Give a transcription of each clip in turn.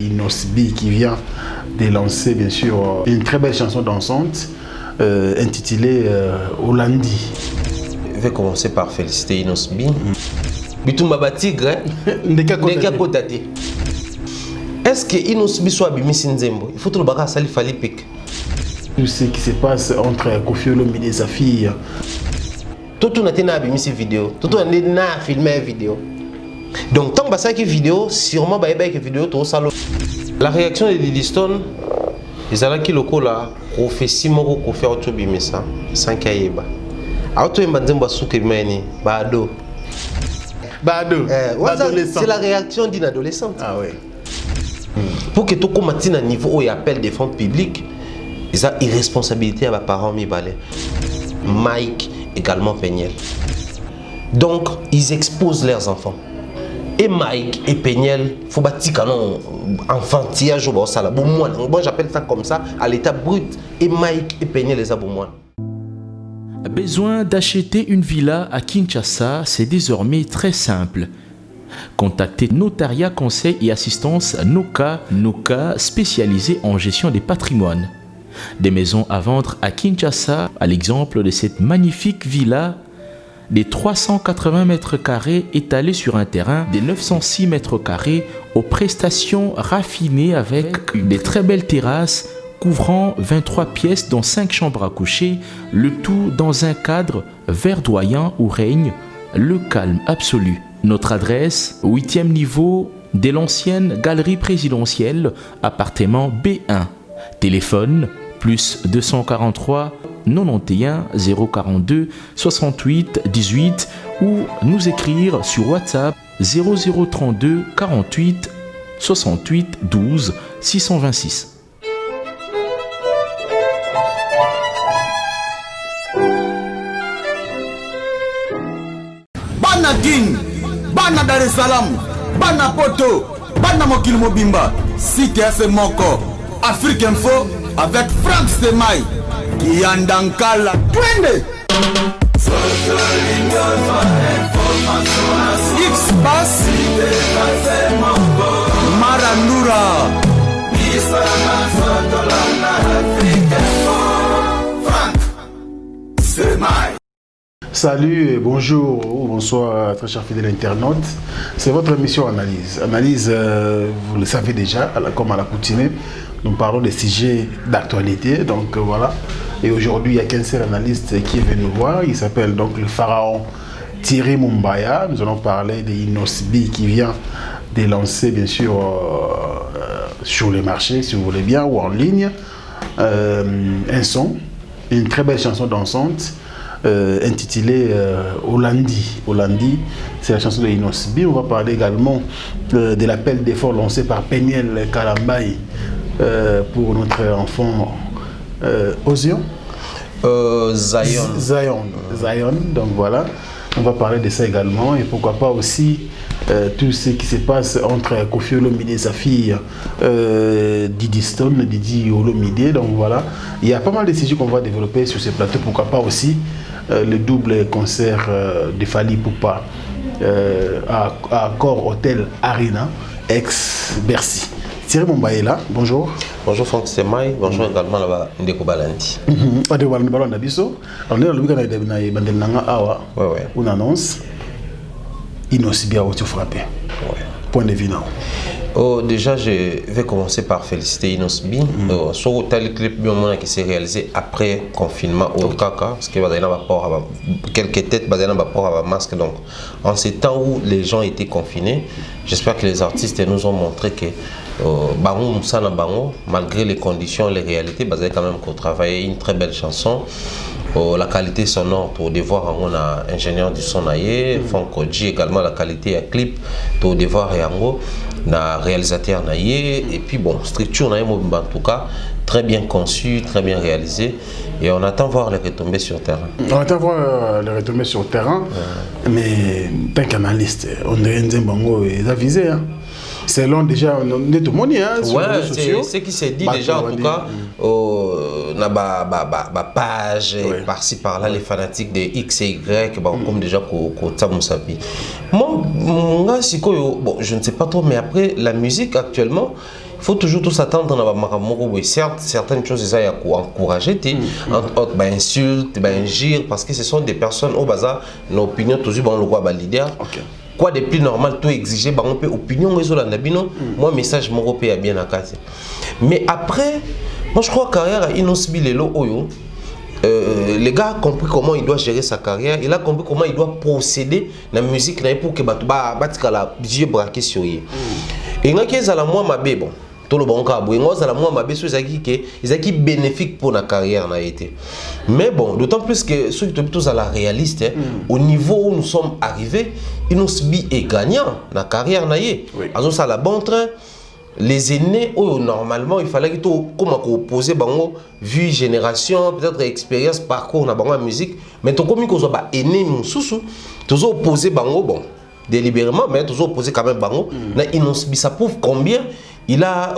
Inosbi qui vient de lancer bien sûr une très belle chanson dansante intitulée Olandi. Je vais commencer par féliciter Inosbi. Bitumba Tigre, Ndeka Kotate. Est-ce que Inosbi soit Bimisi Nzembo? Il faut tout le bagage à Salifalipik. Tout ce qui se passe entre Koffi Olomide et sa fille. Tout le monde a Bimisi vidéo. Tout le monde a filmé une vidéo. Donc tant que ça qui vidéo, sûrement bah une vidéo tout ça. La réaction de Diddy Stone, ils allaient qui le coup là, prophétie moko ko faire autre bimisa, sans kayeba. Auto mbandemba souke meni, bado. Bado. C'est la réaction d'une adolescente. Ah ouais. Pour que tout commence à niveau où il appelle défense publique, ils ont irresponsabilité à leurs parents mi balai. Mike également Peniel. Donc ils exposent leurs enfants. Et Mike et Peniel, il faut bâtir canon enfantillage au Bossala. Bon, j'appelle ça comme ça, à l'état brut. Et Mike et Peniel les abomouans. Besoin d'acheter une villa à Kinshasa, c'est désormais très simple. Contactez Notariat Conseil et Assistance Noka, spécialisé en gestion des patrimoines. Des maisons à vendre à Kinshasa, à l'exemple de cette magnifique villa des 380 mètres carrés étalés sur un terrain des 906 mètres carrés aux prestations raffinées avec des très belles terrasses couvrant 23 pièces dont 5 chambres à coucher, le tout dans un cadre verdoyant où règne le calme absolu. Notre adresse, 8e niveau de l'ancienne galerie présidentielle, appartement B1. Téléphone, plus 243 91 042 68 18 ou nous écrire sur WhatsApp 0032 48 68 12 626. Bana Guine, Bana Dar es Salaam, Bana Poto, Bana Mokil Mobimba, Cité Moko, Afrique Info avec Franck Semaï. Yandankala Twende X-Bass Marandura Franck Semaï. Salut et bonjour ou bonsoir très chers fidèles internautes. C'est votre émission Analyse. Analyse, vous le savez déjà, comme à l'accoutumée, nous parlons des sujets d'actualité. Donc voilà. Et aujourd'hui, il y a qu'un seul analyste qui est venu nous voir. Il s'appelle donc le pharaon Thierry Mumbaya. Nous allons parler de Inosbi qui vient de lancer, bien sûr, sur les marchés, si vous voulez bien, ou en ligne, un son, une très belle chanson dansante intitulée Olandi. Olandi, c'est la chanson de Inosbi. On va parler également de l'appel d'effort lancé par Peniel Kalambaye pour notre enfant Ozion. Zion. Donc voilà, on va parler de ça également et pourquoi pas aussi tout ce qui se passe entre Koffi Olomide et sa fille Didi Olomide. Donc voilà, il y a pas mal de sujets qu'on va développer sur ce plateau. Pourquoi pas aussi le double concert de Fally Ipupa à Accor Hotel Arena ex Bercy. Thierry Mumbaya est là, bonjour. Bonjour Franck Semaï, bonjour également là-bas Ndeko Balandi. On est dans le ballon d'Abisso. On est dans le week-end on annonce Inosbi a été frappé. Point de vue. Déjà, je vais commencer par féliciter Inosbi. Sur le clip qui s'est réalisé après confinement au Kaka, parce qu'il y a quelques têtes, il y a un masque. Donc, en ces temps où les gens étaient confinés, j'espère que les artistes nous ont montré que malgré les conditions, les réalités, il y a quand même qu'on travaillait une très belle chanson. La qualité sonore, pour devoir on a ingénieur du son naïe, Fonkoji également la qualité à clip, pour devoir yango na réalisateur naïe et puis bon structure naïe en tout cas très bien conçu, très bien réalisé et on attend voir les retombées sur terrain. On attend voir les retombées sur terrain, mais tant qu'analyste, on dirait Nzembango est avisé. Selon déjà tout le monde, c'est ce qui s'est dit déjà en tout cas. Na page par-ci par-là les fanatiques de X et Y comme déjà moi bon je ne sais pas trop mais après la musique actuellement faut toujours tout s'attendre dans la certes, certaines choses, ça y a encouragé, entre autres, insultes, injures, parce que ce sont des personnes au bazar, nos opinions, toujours, le roi leader. Quoi de plus normal, tout exiger, on peut opinion, moi, message, mon européen bien à casser. Mais après, moi, je crois que carrière à Inosbi Lelo Oyo, les gars ont compris comment il doit gérer sa carrière, il a compris comment il doit procéder dans la musique pour que les yeux braqués sur lui. Et quand ils ont la moi ma bon, tout le bon cas, ils ont la moi ma ils qui bénéfique pour la carrière n'a été. Mais bon, d'autant plus que ceux qui sont tous à la réaliste, au niveau où nous sommes arrivés, Inosbi est gagnant dans la carrière n'a été. Alors ça la bon train. Les aînés, normalement, il fallait que tu opposer vue, génération, peut-être expérience, parcours dans la musique. Mais tu comme tu as aîné, tu as opposé bon, délibérément, mais tu as opposé quand même ça prouve combien il a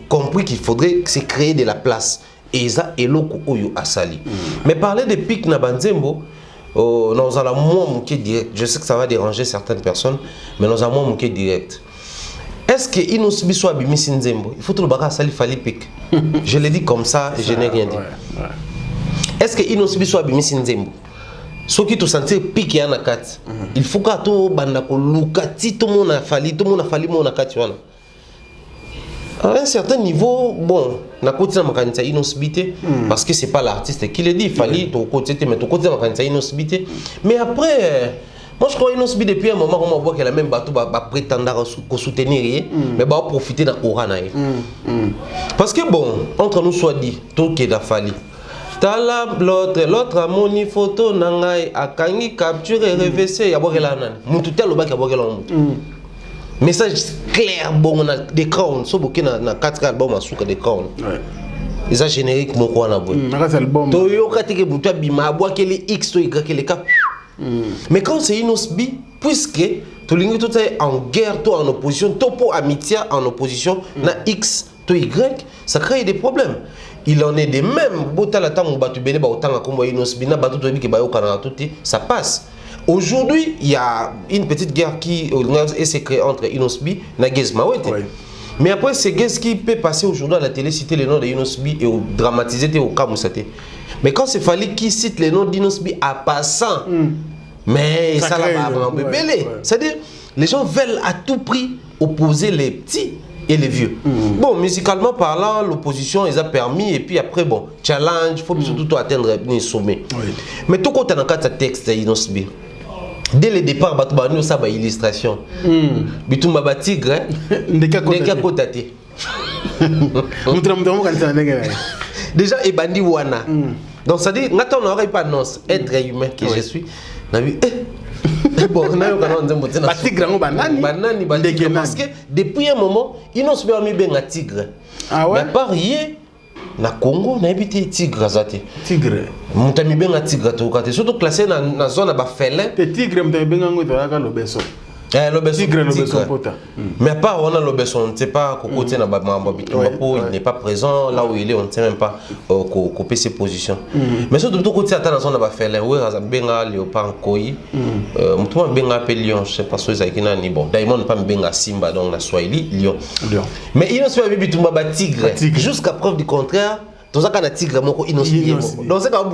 compris qu'il faudrait se créer de la place. Et ça, et l'autre, a sali. Mais parler de pic na Banzembo, nous allons moins direct. Je sais que ça va déranger certaines personnes, mais nous allons moins direct. Est-ce que Inosbi soit Bimisi Nzembo? Il faut tout le bagage sali fali pic. Je l'ai dit comme ça et je n'ai rien dit. Est-ce que Inosbi soit Bimisi Nzembo? Ce qui te sentir pic et anakat. Il faut que tout bandako lukati tout le monde a fallu mon akati wana. À un certain niveau, bon, na côté de ma Inosbité parce que c'est pas l'artiste qui le dit. Il fallait ton côté mais ton côté de ma Inosbité. Mais après. Moi je crois que depuis un moment on voit qu'elle a même bateau prétendre soutenir mais va profiter de l'aura. Parce que bon, entre nous soit dit, tout qui est fallu. L'autre a mon photo nangai a kangi capturé reversé ya bokela nan. Mutu tel ba ka bokela mu. Message clair bon on a des crowns so bokena na 4 albums a souka des crowns. Et ça générique mon quoi na boy. To yo katike butu bima boa kele X to Y kele ka. Mais quand c'est Inosbi, puisque tout le monde est en guerre, tout en opposition, tout pour amitié en opposition, na X, tout Y, ça crée des problèmes. Il en est de même. Ça passe. Aujourd'hui, il y a une petite guerre qui s'est créée entre Inosbi et Gezmawete. Mais après, c'est ce qui peut passer aujourd'hui à la télé, citer le nom de Inosbi et dramatiser au cas où c'était. Mais quand c'est fallu qu'il cite les noms d'Inosbi à passant, mais ça l'a vraiment belé. C'est-à-dire, les gens veulent à tout prix opposer les petits et les vieux. Bon, musicalement parlant, l'opposition les a permis, et puis après, bon, challenge, il faut surtout atteindre les sommets. Mais tout quand on a un texte d'Inosbi, dès le départ, il y a une illustration. Bitumba Batigre, Ndeka Kotate. Déjà, et bandi wana. Donc, ça dit, on n'aurait pas annonce, être humain que je suis. Bon, parce que depuis un moment, ils n'ont pas mis bien un tigre. Mais par hier, na Congo, on a habité tigre. Tigre. On a mis bien un tigre. Surtout classé dans la zone de félin. Tigre, on a mis bien un tigre. Mais à part on a l'obesson, on ne sait pas côté il n'est pas présent là où il est, on ne sait même pas couper ses positions. Mais surtout tout côté attend dans son affaire là où benga léopard koi mutuwa benga appelé lion, je sais pas si c'est qui ni bon Diamond pas benga simba donc la Swahili lion. Mais il ne se fait bitumba ba tigre jusqu'à preuve du contraire. Dans un cas de tigre, dans ce cas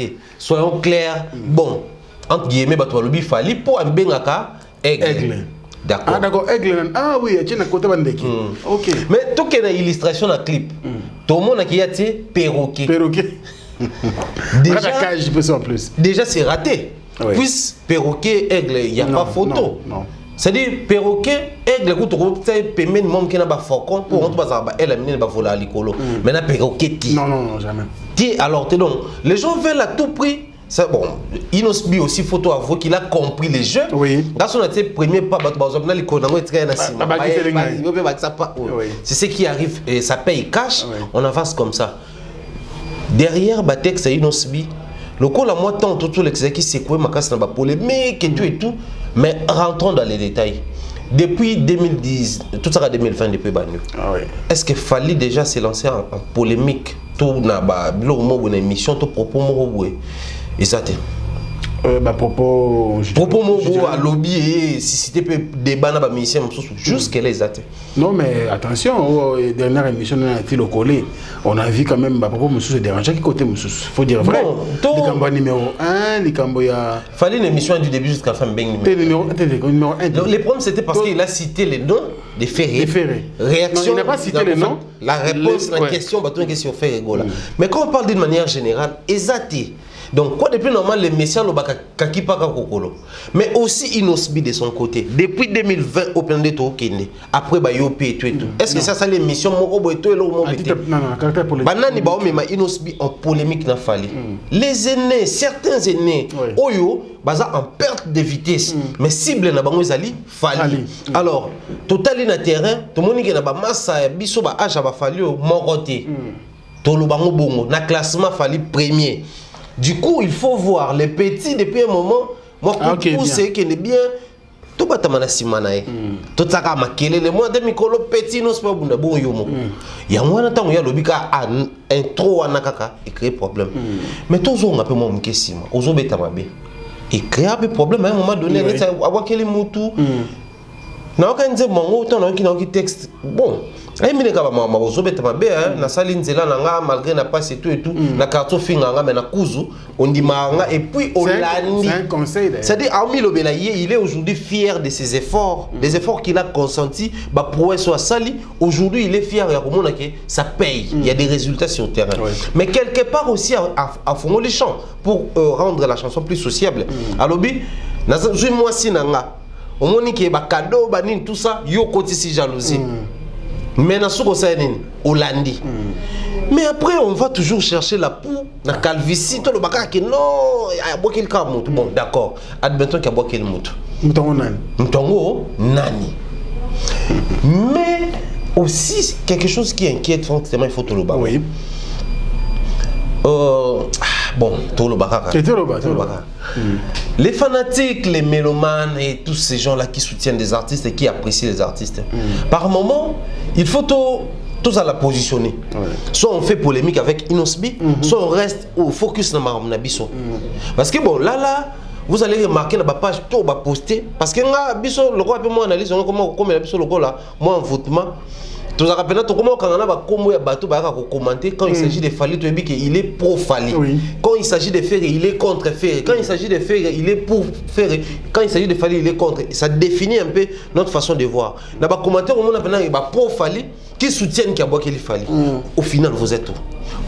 de soyons clairs, bon. Entre guillemets, il fallait pour un bengaka aigle. D'accord. Ah d'accord, aigle. Ah oui, tu as un côté bandeki. Ok. Mais tout qu'il y a une illustration dans le clip, tout le monde a qui a dit perroquet. Perroquet. Déjà c'est raté. Puis perroquet, aigle, il n'y a pas photo. Non. C'est-à-dire perroquet, aigle, quand tu as permis de monde qui n'a pas faucon pour rentrer dans elle a mis le voler à l'écolo. Maintenant perroquet. Non, jamais. Alors donc les gens veulent à tout prix. Bon, Inosbi aussi photo avouer qu'il a compris les jeux. Oui. Dans son premier pas, c'est ce qui arrive et ça paye cash. On avance comme ça. Derrière Batex et Inosbi, le coup la moi tant tout les qui c'est quoi ma casse n'a pas polémique et tout et tout. Mais rentrons dans les détails. Depuis 2010, tout ça à 2020 depuis Banyu. Est-ce qu'il fallait déjà se lancer en polémique tout na ba une émission tout propos mo. Propos Mogo à lobby, si c'était débat dans les musiciens, jusqu'à les athées. Non, mais attention, dernière émission, on a été le collé. On a vu quand même, propos Moussous se dérange. Qui côté Moussous? Il faut dire vrai. Les Cambos numéro 1, les Cambos. Fallait une émission du début jusqu'à la fin. Numéro 1. Le problème, c'était parce qu'il a cité les noms des ferrés. Réaction. Non, il n'a pas cité les noms. La réponse à la question, une question fait rigolo. Mais quand on parle d'une manière générale, exacté. Donc, quoi de plus normal, les messieurs n'ont pas kokolo. Mais aussi Inosbi de son côté. Depuis 2020, au plan de tout, après Bayopé et tout. Est-ce que ça, c'est l'émission Moko et tout Non, caractère politique. Banani Baomema Inosbi en polémique n'a fallu. Les aînés, certains aînés, Oyo, baza en perte de vitesse. Mais cible n'a pas fallu. Alors, total in terrain, tout le monde qui n'a pas massa, biso ba âge a fallu moroté. Tout le bango bongo, na classement fallu premier. Du coup, il faut voir les petits depuis un moment. Moi, pour pousser qui est bien, tout le monde a simanae. Tout ça a maquillé les mois de Mikolo petit, non, c'est pas bon yomo. Il y a un temps où il y a l'obika intro à Nakaka et créer problème. Mais tous on a peu moins de questions. Aux autres, et créer un problème à un moment donné. Avoir quel moutou. Na aucun dire mon autant dans qui texte bon ai mine ka ba mazo beta mabe na sali nzela nanga malgré na passe et tout na carton finga mais na kuzu on dit manga et puis Olandi c'est un conseil d'ailleurs. C'est-à-dire Armi Lobelaye il est aujourd'hui fier de ses efforts des efforts qu'il a consentis ba prouesse soit sali aujourd'hui il est fier ya komona que ça paye il y a des résultats sur le terrain mais quelque part aussi à fond les champs pour rendre la chanson plus sociable alobi na zui moi sinanga au moins qui est cadeau banin tout ça yo côté si jalousie mais na soko ça nini Olandi mais après on va toujours chercher la poux na calvitie to le baka que non a boki le kamout bon d'accord admettons qu'il a boki le mout mtongo nani mais aussi quelque chose qui inquiète fortement il faut tout le baka oui bon, tout le baraka. Les fanatiques, les mélomanes et tous ces gens-là qui soutiennent des artistes et qui apprécient les artistes. Par moment, il faut tous à la positionner. Soit on fait polémique avec Inosbi, soit on reste au focus dans Maromnabiso. Parce que bon, là, vous allez remarquer dans ma page, tout va poster. Parce que là, Biso, le roi, moi, analyse, comment il Biso, le roi là, moi, en votement. Tout ça rappelle comment quand on a commenter quand il s'agit de Fali, tu dis qu'il est pro Fali. Quand il s'agit de Ferré, il est contre Ferré. Quand il s'agit de Ferré, il est pour Ferré. Quand il s'agit de Fali, il est contre. Ça définit un peu notre façon de voir. Dans les commentaires, on a pro Fali qui soutiennent qu'il y a bois qu'il Fali. Au final, vous êtes où?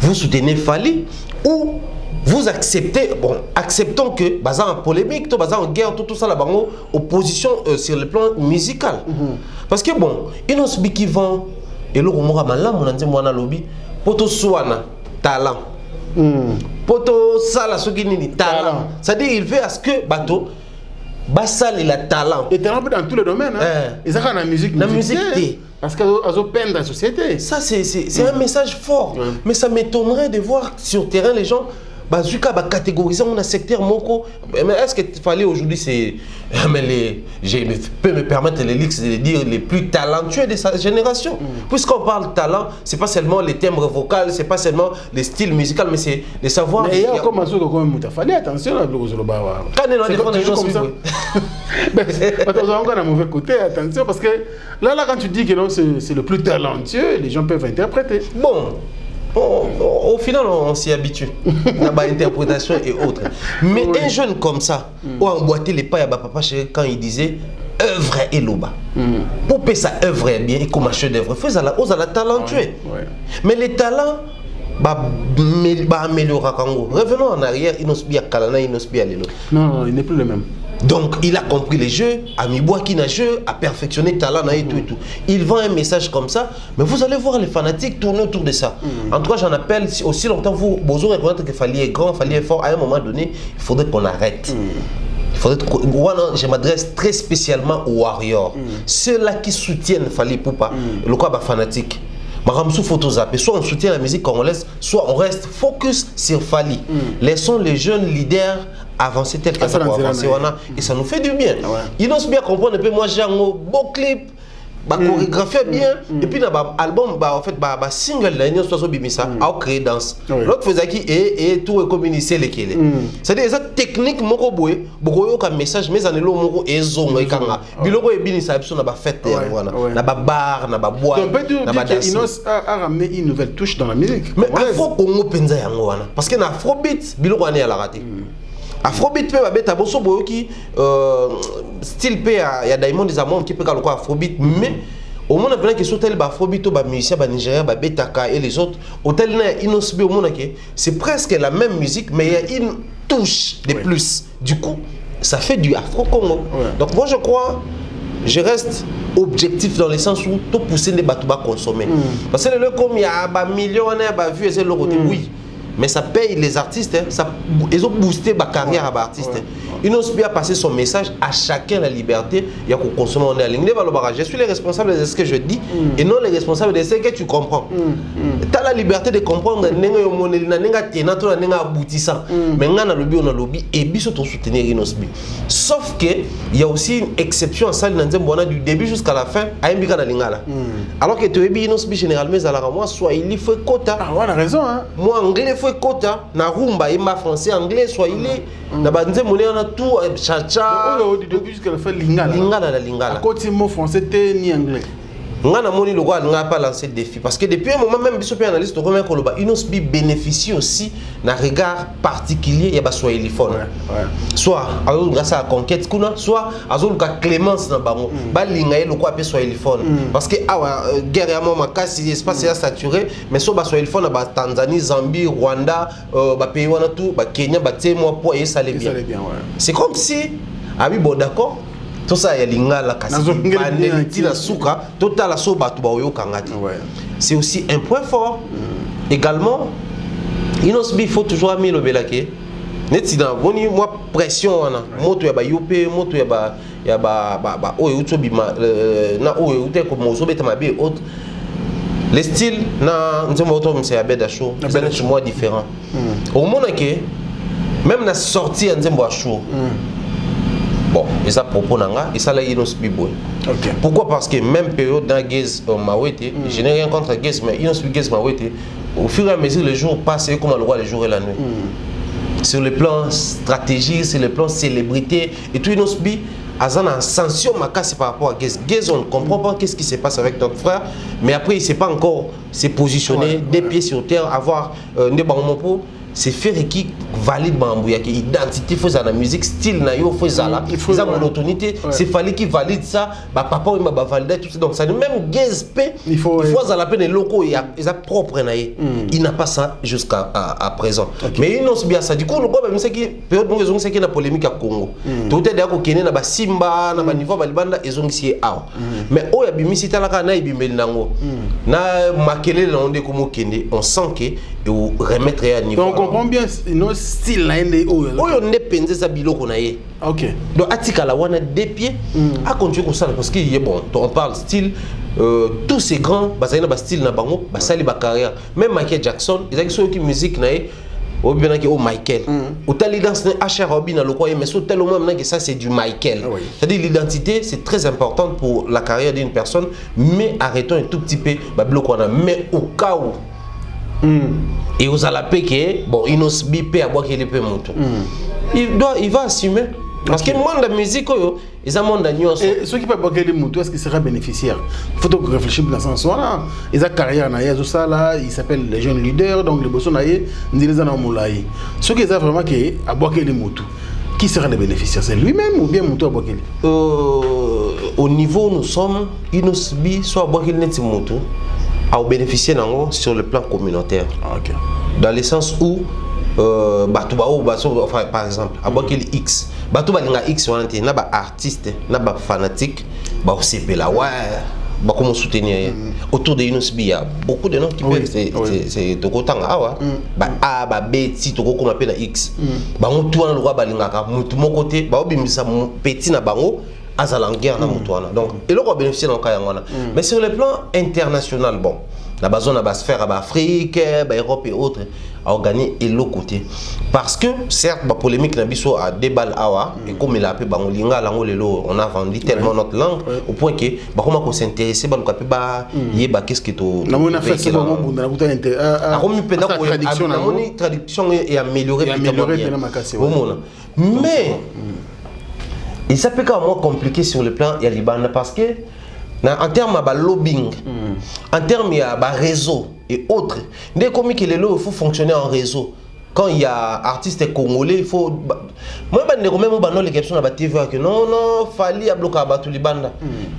Vous soutenez Fali ou vous acceptez, bon, acceptons que, basé en polémique, basé en guerre, tout ça, là, opposition sur le plan musical. Parce que bon, Inosbi qui vend, et le rumor malam, on a dit moi na lobby, poto soana talent, poto sala sokinini talent. C'est-à-dire il veut à ce que bateau, bassal il a talent. Et talent dans tous les domaines. Et ça dans la musique. La musique. Parce qu'elles ont peine dans la société. Ça c'est un message fort. Mais ça m'étonnerait de voir sur terrain les gens. Bazuka va catégoriser mon secteur moko. Mais est-ce qu'il fallait aujourd'hui c'est je peux me permettre les lix de dire les plus talentueux de sa génération. Puisqu'on parle talent, c'est pas seulement les thèmes vocaux, c'est pas seulement les styles musicaux, mais c'est de savoir. Mais il y a comme ça il fallait attention à Blogozoba. Quand on a défendu les gens comme ça. Attention encore à mauvais côté, attention parce que là quand tu dis que non c'est le plus talentueux, les gens peuvent interpréter. Bon. Au final, on s'y habitue. La interprétation et autres. Mais un jeune comme ça, on a emboîté les pas à papa quand il disait œuvre et loba. Pour que ça œuvre bien et comme un chef d'œuvre, fais à la talentueux. Mais les talents, améliorer Kango. Revenons en arrière, Inosbi à Kalana, Inosbi à Lelo. Non, il n'est plus le même. Donc, il a compris les jeux, a mis Boaki na jeu, a perfectionné talent et tout et tout. Il vend un message comme ça, mais vous allez voir les fanatiques tourner autour de ça. En tout cas, j'en appelle aussi longtemps vous reconnaître qu'il fallait être grand, il fallait être fort. À un moment donné, il faudrait qu'on arrête. Je m'adresse très spécialement aux warriors. Ceux-là qui soutiennent Fali Poupa, le quoi fanatique. Soit on soutient la musique congolaise, soit on reste focus sur Fali. Laissons les jeunes leaders avancer tel qu'ils vont avancer. Et ça nous fait du bien. Ils n'osent bien comprendre. Moi j'ai un beau clip. chorégraphie bien et puis dans album en fait single là nous soit bimisa a créé danse l'autre faisait qui et tout est communiqué les kele c'est-à-dire ça technique moko boye boko yoka message mais anelo moko ezonga ikanga biloko ebinisa biso na ba fête wana na ba bar na ba bois na ba danse Inos a ramené une nouvelle touche dans la musique mais afro Congo penza yango wana parce que na afrobeat biloko wana ya la raté afrobeat pe babeta boso boyoki style pe ya Diamond des Amons qui peut ka lokwa afrobeat mais au monde a que sur tel afrobeat ou musicien Nigeria betaka et les autres hôtel na Inos bi au monde que c'est presque la même musique mais il y a une touche de plus du coup ça fait du afro Congo donc moi je crois je reste objectif dans le sens où tout pousser les bateaux à consommer parce que le comme il y a millionnaire vu et c'est le côté oui mais ça paye les artistes ça ils ont boosté ma carrière à artiste Inos Bi a passé son message à chacun la liberté il y a qu'on consomme en ligne je suis le responsable de ce que je dis et non le responsable de ce que tu comprends tu as la liberté de comprendre mais on a le lobby et biso to soutenir Inos Bi sauf que il y a aussi une exception à ça du début jusqu'à la fin à Mbika na lingala alors que tu es Inos Bi généralement moi soit il faut quota on a raison hein moi anglais faut quota na rumba et ma français anglais soit il est na banze monnaie on a tout cha du début jusqu'à la fin lingala lingala à côté mot français ni anglais ngana moni le roi n'a pas lancé le défi parce que depuis un moment même biso pe analyste to remet koloba Inos Bi bénéficie aussi d'un regard particulier ya ba swahiliphone soit azol grâce à la conquête kuna soit azol ka clémence na bango ba linga ye lokwa pe swahiliphone parce que guerre ya mama kasi espace ya saturé mais so ba swahiliphone ba Tanzanie Zambie Rwanda ba pays wana tout ba Kenya ba témoin pour et ça les bien c'est comme si abi bon d'accord tout ça ya lingala kasi baneliti na suka total so batu ba oyo kangati c'est aussi un point fort également Inos Bi faut toujours amener le belake neti na boni moi pression wana moto ya ba yope moto ya ba oyo uto bima na oyo ute ko mozo beta mabe autre les styles na nzembo auto mse ya beda show c'est moi différent au monde que même na sortie nzembo a show bon, et ça propos nanga et ça là Inos Bi boy. Okay. Pourquoi? Parce que même période dans Gez Mawete, je n'ai rien contre Gez mais Inos Bi Gez Mawete, au fur et à mesure les jours passent comme le roi les jours et la nuit. Sur le plan stratégie, sur le plan célébrité et tout Inos Bi Azan a sanction ma casse par rapport à Gez. Gez on ne comprend pas qu'est-ce qui se passe avec notre frère, mais après il ne sait pas encore se positionner des pieds sur terre, avoir des bons pour c'est faire qui valide bambouya qui identité faut ça la musique style na yo faut ça là ça monotonité c'est fallait qui valide ça bah papa il m'a valider tout ça donc ça même GSP il faut ça la peine locaux il a propre na il n'a pas ça jusqu'à à présent mais il n'ose bien ça du coup le gars même c'est qui période bon ils ont c'est qui la polémique à Congo tout est d'accord qu'il na ba Simba na ba niveau balibanda ils ont ici mais oh ya bimisi talaka na ibimeli nango na makele na onde comme kende on sent que et remettre à niveau. Donc on comprend bien nos styles là on ne pense ça biloko na ye. OK. Donc atika la wana des pieds a continuer comme ça parce que bon on parle style tous ces grands bazana ba style na bango ba sali ba carrière même Michael Jackson ils ont qui musique na ye au bien que Michael au tel dans HR Robin na lokwa mais sur tel moment que ça c'est du Michael. C'est-à-dire l'identité c'est très important pour la carrière d'une personne mais arrêtons un tout petit peu ba biloko na mais au cas où et aux alapé que bon Inos Bi peut avoir qu'il peut monter il va assumer parce que le monde de la musique ils ont monde d'agneau et ceux qui peuvent avoir qu'il monter est-ce qu'il sera bénéficiaire il faut donc réfléchir dans ce sens là ils ont carrière na ya ça là il s'appelle les jeunes leaders donc les bossons na ye les ana moulaye ceux qui ont vraiment que avoir qu'il monter qui sera le bénéficiaire c'est lui-même ou bien monter avoir qu'il au niveau où nous sommes Inos Bi soit avoir qu'il net monter à bénéficier sur le plan communautaire. Okay. Dans le sens où enfin, par exemple à X bato balinga X wanté na ba artiste na ba fanatique ba OCP là ouais ba comment soutenir autour de Inos Bi il y a beaucoup de noms qui peuvent c'est de kotanga awa ba A ba B si to ko appelle X ba on tout na roi balinga ka mutu mon côté ba obimisa petit na bango azalanguer na mutuana donc et le bénéficier dans cas mais sur le plan international bon la base na sphère à Afrique, Europe et autres a gagné et l'autre côté parce que certes la polémique na biso a déballe awa et comme il a appelé bangolinga lango lelo on a vendu tellement notre langue au point que ba comment qu'on s'intéresser ba luka pe ba yeba qu'est-ce que to na mona fait c'est bon bunda na buta inter a comme penda ko na moni traduction et améliorer mais il s'appelle quand même compliqué sur le plan ya Liban parce que en termes de lobbying, en termes de réseau et autres, dès que il faut fonctionner en réseau. Quand il y a artistes congolais, il faut. Moi, je ne sais pas les questions de TV que non, fallait bloquer tout le banda.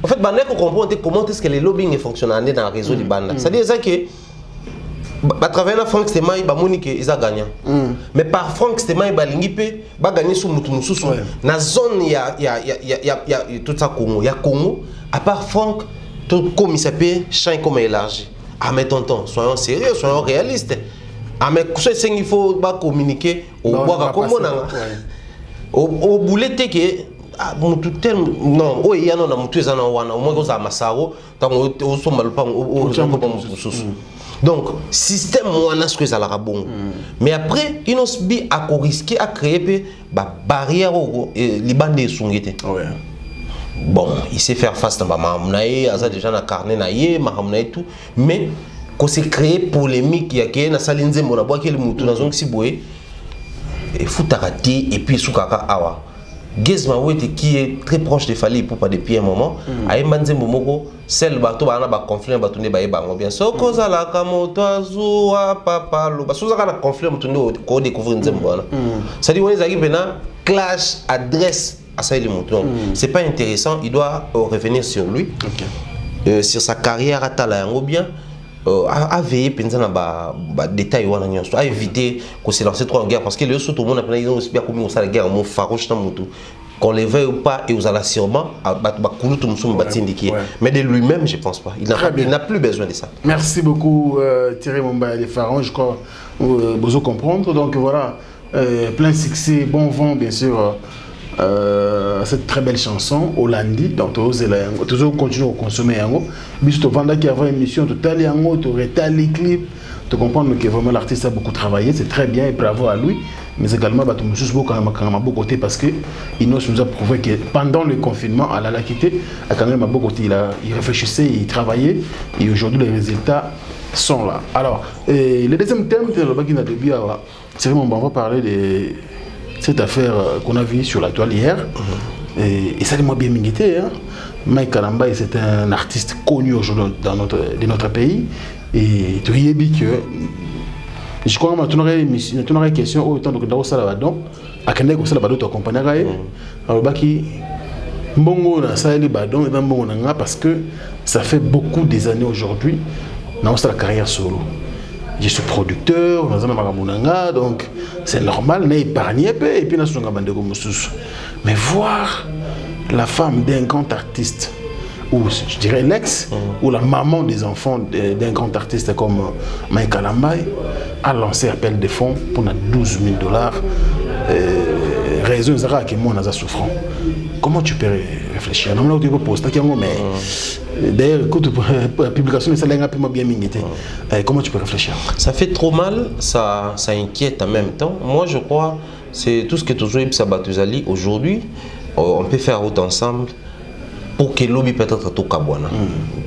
En fait, je comprends comment est-ce que le lobbying fonctionne dans le réseau du banda. C'est-à-dire que à travers Franck Stéma, il a gagné. Mais par Franck Stéma, il a gagné sur Moutoumoussou. Dans la zone, il y a tout ça Congo. Il y a Congo. À part Franck, tout comme il s'appelle, champ comme élargi. Ah mais tonton, soyons sérieux, soyons réalistes. Ah mais il faut communiquer au bois comme au boulet que non, il y a non mutu ezana wana, au moins aux amasaro, tant au somalpa au donc système wana ce que ça la bon. Mais après, ils ont bi à risquer à créer ba barrière au Liban de sungete. Bon, il sait faire face à Mahamnaï, à ça déjà na carnet naïe, Mahamnaï tout, mais quand c'est créé polémique, il y a qui na salinze mona bois qui le moutou na zone siboué, et foutarati et puis soukaka awa. Gezma qui est très proche de Fali pour pas depuis un moment, aïe manze momoko, celle bateau bana ba conflit bateau ne baïe bango bien. So koza la kamoto azua papa lo, parce que ça na conflit bateau ko découvrir nzembo. Ça dit on les arrive na clash adresse. C'est pas intéressant, il doit revenir sur lui, sur sa carrière à Talayango bien, à veiller à détails, à éviter qu'on se lance trop en guerre parce que le tout le monde a aussi bien comme ça la guerre, un mot farouche dans mon tout. Qu'on les veuille ou pas, et vous allez sûrement mais de lui-même, je pense pas. Il n'a plus besoin de ça. Merci beaucoup Thierry Momba et Pharaon, je crois vous comprendre. Donc voilà, plein succès, bon vent bien sûr. Cette très belle chanson Hollandi donc toujours continuer à consommer yango biso vanda qui avait une émission totale yango to retal les clips te comprendre que vraiment l'artiste a beaucoup travaillé, c'est très bien et bravo à lui, mais également bato mususu beaucoup à beaucoup côté parce que Inos nous a prouvé que pendant le confinement à la quitté à quand même à beaucoup côté il réfléchissait, il travaillait et aujourd'hui les résultats sont là. Alors le deuxième thème c'est le bagina de bien c'est vraiment on va parler de cette affaire qu'on a vue sur la toile hier, et ça m'a bien milité. Mike Kalamba, c'est un artiste connu aujourd'hui dans notre pays. Et tu as dit que je crois que tu aurais une question autant que dans ça là-dedans, à quel niveau ça là-bas tu accompagnes. Alors baki bongo na ça là-dedans et dans bongo na parce que ça fait beaucoup des années aujourd'hui dans sa carrière solo. Je suis producteur, donc c'est normal, n'a épargné et puis mais voir la femme d'un grand artiste, ou je dirais l'ex, ou la maman des enfants d'un grand artiste comme Mike Kalamba a lancé appel de fonds pour $12 000. Raison que moi on a souffrant. Comment tu peux réfléchir? Non, tu peux poster mais d'ailleurs, la publication ça l'a bien milité. Comment tu peux réfléchir? Ça fait trop mal, ça inquiète en même temps. Moi je crois c'est tout ce que toujours Ibsa Batuzali aujourd'hui, on peut faire autre ensemble pour que l'objet peut-être tout cabouana.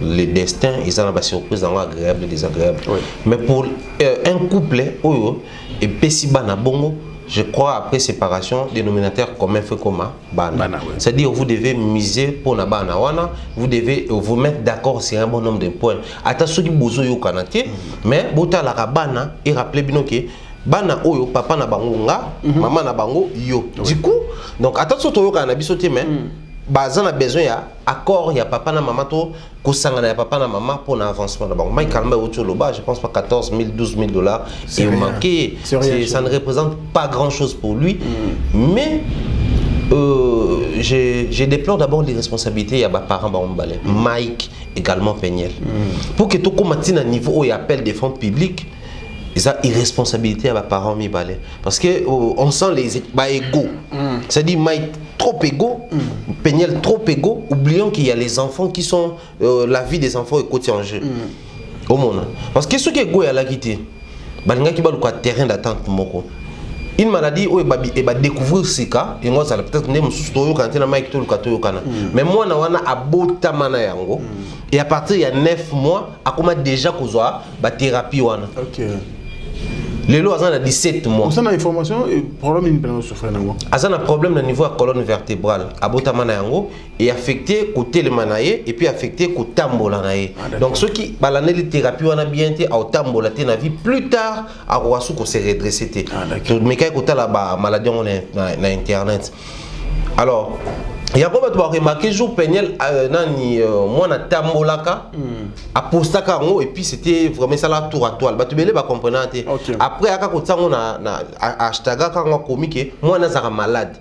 Les destins, ils ont des surprises agréables et désagréables. Mais pour un couple, et Pessiba na bongo, je crois après séparation, dénominateur commun fait comme bana. C'est-à-dire vous devez miser pour na bana wana, vous devez vous mettre d'accord sur un bon nombre de points. Attention qui bozo yo kanate, mais bota la bana et rappelez bien que bana oyo papa na bango nga, maman na bango yo. Du coup, donc attention to yo kana bisoté mais bazana besoin ya accord ya papa na maman to ko sangana ya papa na maman pour l'avancement de banque. Mike Kalamba autour le bas, je pense pas $14 000, $12 000 et manqué, ça ne représente pas grand-chose pour lui. Mais je déplore d'abord les responsabilités ya ba parents ba ombalé. Mike également Peniel. Pour que tout comme à niveau où il appelle des fonds publics, ils ont irresponsabilité à mes parents mi balai parce que on sent les égaux. C'est-à-dire Mike trop égaux, Peniel trop égaux, oublions qu'il y a les enfants qui sont la vie des enfants est côté en jeu. Au monde. Parce que ce qui est goût à la quitter, balinga qui va le terrain d'attente moko. Une maladie où il va découvrir ce cas et moi ça peut-être même sous quand il a maïk tout le kato kana. Mais moi na wana abota mana yango et à partir il y a 9 mois a comment déjà kozwa ba thérapie wana. OK. Les lois ont 17 mois. Vous avez une information et problème une souffrir nango. Azan a problème au niveau de la colonne vertébrale abota mana yango et affecté côté le manaye et puis affecté côté tambola naé. Donc ceux qui balaner les thérapies wana bien té au tambola té na vie plus tard a wasu ko se redresser té. Mais quand côté la maladie on est na internet. Alors il y a beaucoup de remarquer jour Peniel nani moi na tambolaka a postaka ngo et puis c'était vraiment ça la tour à toile ba tu belé ba comprendre après aka ko tsango na hashtag ka ngo comique moi na zaka malade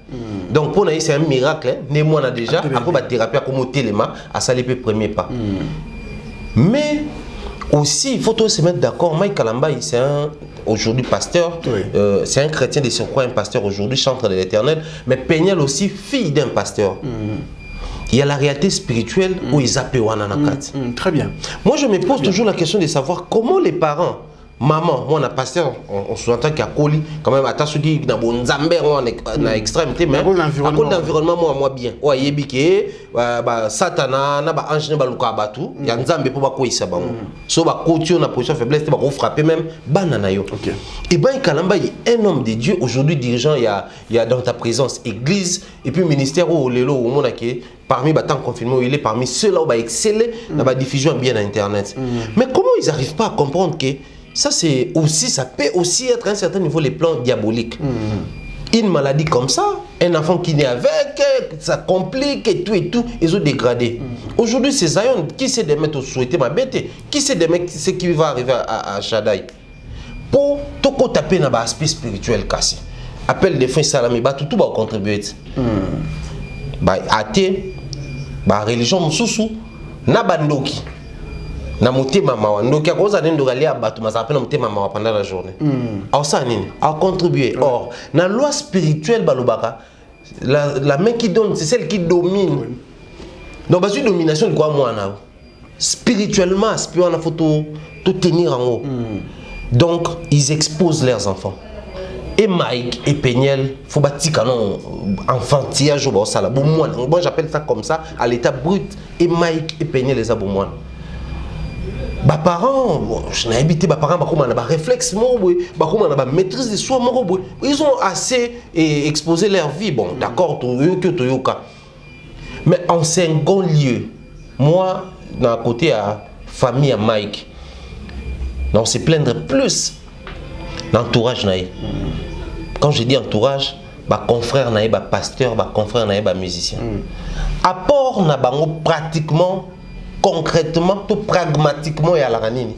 donc pour na c'est un miracle né moi na déjà après ba thérapie comme téléma à ça les premier pas mais aussi il faut tous se mettre d'accord Mike Kalamba c'est un aujourd'hui pasteur, c'est un chrétien de surcroît, un pasteur aujourd'hui, chantre de l'Éternel, mais Peniel aussi, fille d'un pasteur. Il y a la réalité spirituelle où ils appellent Wananakat. Très bien. Moi, je me pose toujours la question de savoir comment les parents, maman, moi, on a pasteur, on sous-entend qu'il y a colis, quand même, attention, il y a un zambé, on a extrémité, mais à cause de l'environnement, moi, bien. Ouais, il y a Satana, il y a ange, il y a un zambé pour quoi il s'est bon. So, bah, côté, on a position faiblesse, bah, on frappe même, bananayo. Et ben, Kalamba, il y a un homme de Dieu, aujourd'hui, dirigeant, il y a dans ta présence, église, et puis ministère où l'élo, où on a qui parmi les temps confinement, il est parmi ceux-là où il va exceller dans la diffusion bien à Internet. Mais comment ils n'arrivent pas à comprendre que ça, c'est aussi, ça peut aussi être à un certain niveau les plans diaboliques. Une maladie comme ça, un enfant qui naît avec, ça complique et tout, ils ont dégradé. Aujourd'hui, c'est Zion, qui sait de mettre au souhaité ma bête, qui sait de mettre ce qui va arriver à Shaddai. Pour tout taper dans l'aspect spirituel cassé. Appel des fins salami, tout va contribuer. Athée, religion, sous na bandoki. Na motema mawa ndoki akoza nendo galia batu mazapena motema mawa pendant la journée alors ça nini a contribuer or na loi spirituelle balobaka la main qui donne c'est celle qui domine donc basi domination de quoi moi na spirituellement aspect on a photo tout tenir en haut donc ils exposent leurs enfants et Mike et Peniel faut bâtir canon enfantillage au sala bon moi j'appelle ça comme ça à l'état brut et Mike et Peniel les abomouan. Bah parents, je n'ai habité bah parents bah réflexe bah maîtrise de soi ils ont assez exposé leur vie bon d'accord mais en second lieu moi d'un côté à famille à Mike non c'est plaindre plus l'entourage naïe quand je dis entourage bah confrère naïe bah pasteur bah confrère naïe bah musicien apport na bango pratiquement concrètement, tout pragmatiquement, il y a la ranini.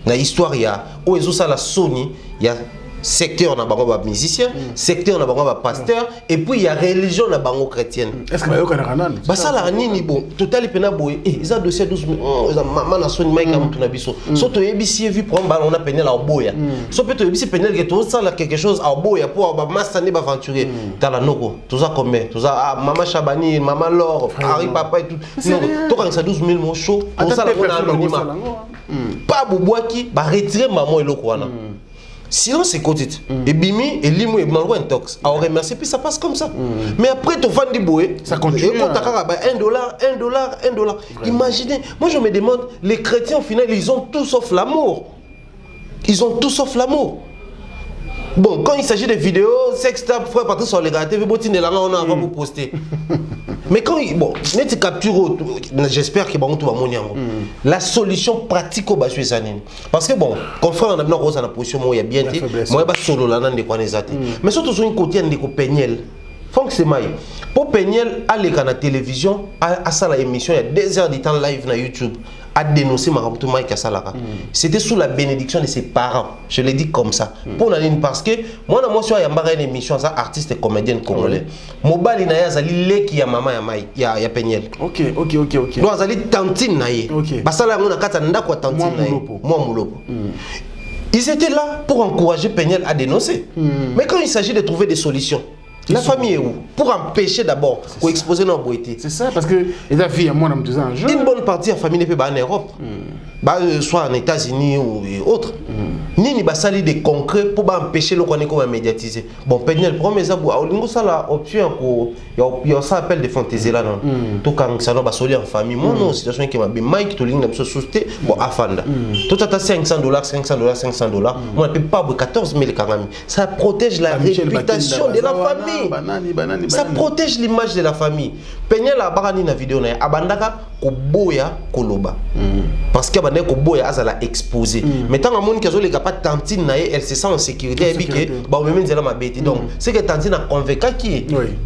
Dans l'histoire, il y a où ils ont ça la Sony, il y a secteur na bango ba musicien, secteur na bango ba pasteur, et puis il y a religion na bango chrétienne. Est-ce que vous avez un ranan? Bah ça la ranini bon, total pena boy. Ils ont dossier 12 ils ont maman na Sony Mike am tuna biso. So to yebisi vu prendre ballon na penel à boya. So peut to yebisi penel que tout ça là quelque chose à boya pour ba master ne ba aventurer. Dans la noko, tout ça comme tout ça maman Chabani, maman Laure, Harry papa et tout. Non, to quand ça 12 000 mon show, tout ça là on a anonymat. Pas boboaki, ba retirer maman eloko wana. Sinon c'est côté et bimi et limo et malou intox à remercier puis ça passe comme ça mais après tu vends des bouées ça continue et quand tu as $1 imaginez moi je me demande les chrétiens au final ils ont tout sauf l'amour bon quand il s'agit de vidéos sextap frère partout sur les gars TV botine là on a pour poster mais quand bon net capture j'espère que bon tout va monter la solution pratique au basue sanine parce que bon confrère on a bien rose à la position moi il y a bien dit moi ba solo là nan de quoi les athées mais surtout sur une côté de ko Peniel faut que c'est maille pour Peniel aller à la télévision à ça la émission il y a 2 heures de temps live na YouTube à dénoncer Maramoutou Mike à Salaka. C'était sous la bénédiction de ses parents. Je l'ai dit comme ça. Pour la ligne parce que moi, je suis une émission, ça artiste et comédienne congolais. Mobile il y a zali qui a maman il y a Peniel. OK. Donc zali tantine naie. Parce que là on a katanda quoi tantine naie. Moi moulopo. Ils étaient là pour encourager Peniel à dénoncer. Mais quand il s'agit de trouver des solutions, la famille est où? Pour empêcher d'abord, pour exposer nos beautés. C'est ça, parce que les filles, moi, une bonne partie de la famille n'est pas en Europe. soit en États-Unis ou autres. Nini basali des concrets pour empêcher le qu'on a médiatiser. Bon, Peniel, premier ça au ça la option il y a ça appelle des fantaisies là non. Tout quand ça va soli en famille. Moi non, situation qui m'a bien Mike to ligne na société bon afanda. Tout à $500, $500. Moi je peux pas 14 000 karami. Ça protège la réputation de la famille. Ça protège l'image de la famille. Peniel la barani na vidéo na abandaka ko boya koloba. Parce que abandaka ko boya azala exposé. Mais tant que monde les pas tantine elle se sent en sécurité et que bah même nzela mabeti donc c'est que tantine a convaincu qui oui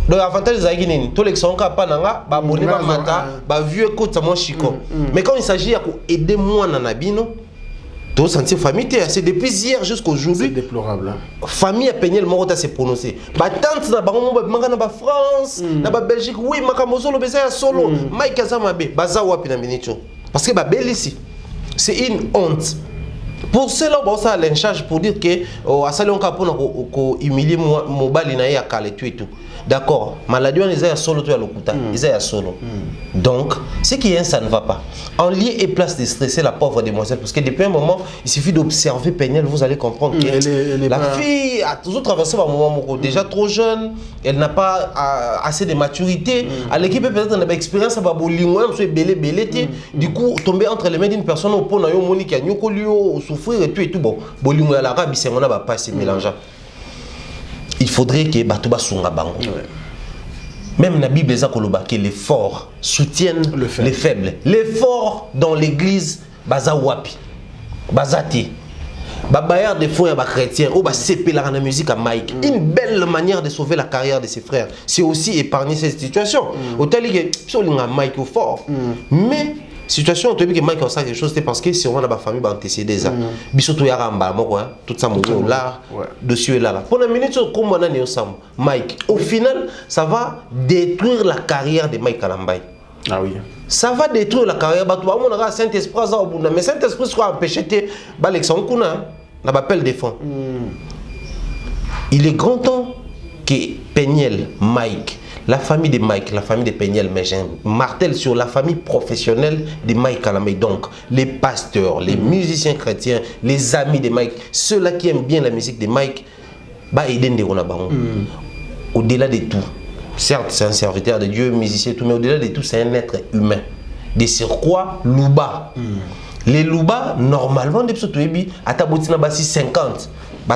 donc avantage za gini to l'exon ka pa nanga ba boni ba mata ba vieux côté moi chico mais quand il s'agit à aider moi na nabino to sentir famille c'est depuis hier jusqu'aujourd'hui c'est déplorable famille a peigné le mot se prononcer ba tante na bango manga na ba France na ba Belgique oui makamozo lo beza ya solo Mike Azamabe baza wapi na minito parce que ba belisi c'est une honte. Pour cela, on a l'incharge pour dire que à Salon Capone, on humilier Mobali na Kale et tout. D'accord, maladie on est solo tu as l'okuta, ils sont solo. Donc, ce qui est ça ne va pas. En lieu et place de stresser la pauvre demoiselle parce que depuis un moment, il suffit d'observer Peniel, vous allez comprendre que la fille a toujours traversé un moment déjà trop jeune, elle n'a pas assez de maturité. À l'équipe peut-être on a expérience à babolingwa, on soit belé. Du coup, tomber entre les mains d'une personne au pont na yo moni qui a nyoko souffrir et tout bon. Bolingwa la rabi c'est on a pas se mélanger. Il faudrait que Batuba Sunga Bango. Même la Bible que les forts soutiennent les faibles. Les forts dans l'église, baza wapi, bazati. Babayar des fois, chrétiens, ou CP la musique à Mike. Une belle manière de sauver la carrière de ses frères. C'est aussi épargner cette situation. Au tel que Mike au fort. Mais situation tu que Mike a ça quelque chose c'est parce que si on a ma famille antécédé ça bisoto ya ramba moko tout ça mon là dessus là pour la minute comme on a né ensemble Mike au final ça va détruire la carrière de Mike Kalambay. Ah oui, ça va détruire la carrière bato on a Saint-Esprit ça au bout mais Saint-Esprit soit empêché te balexon kuna na appel des fonds. Il est grand temps que Peniel Mike la famille de Mike, la famille de Peniel, mais j'ai martèle sur la famille professionnelle de Mike Kalamé. Donc, les pasteurs, les musiciens chrétiens, les amis de Mike, ceux-là qui aiment bien la musique de Mike, bah, Eden de Ronabaron. Au-delà de tout, certes, c'est un serviteur de Dieu, musicien, tout, mais au-delà de tout, c'est un être humain. De surcroît, Louba. Les Louba, normalement, depuis ce temps, à Tabotina Bassi 50. Mais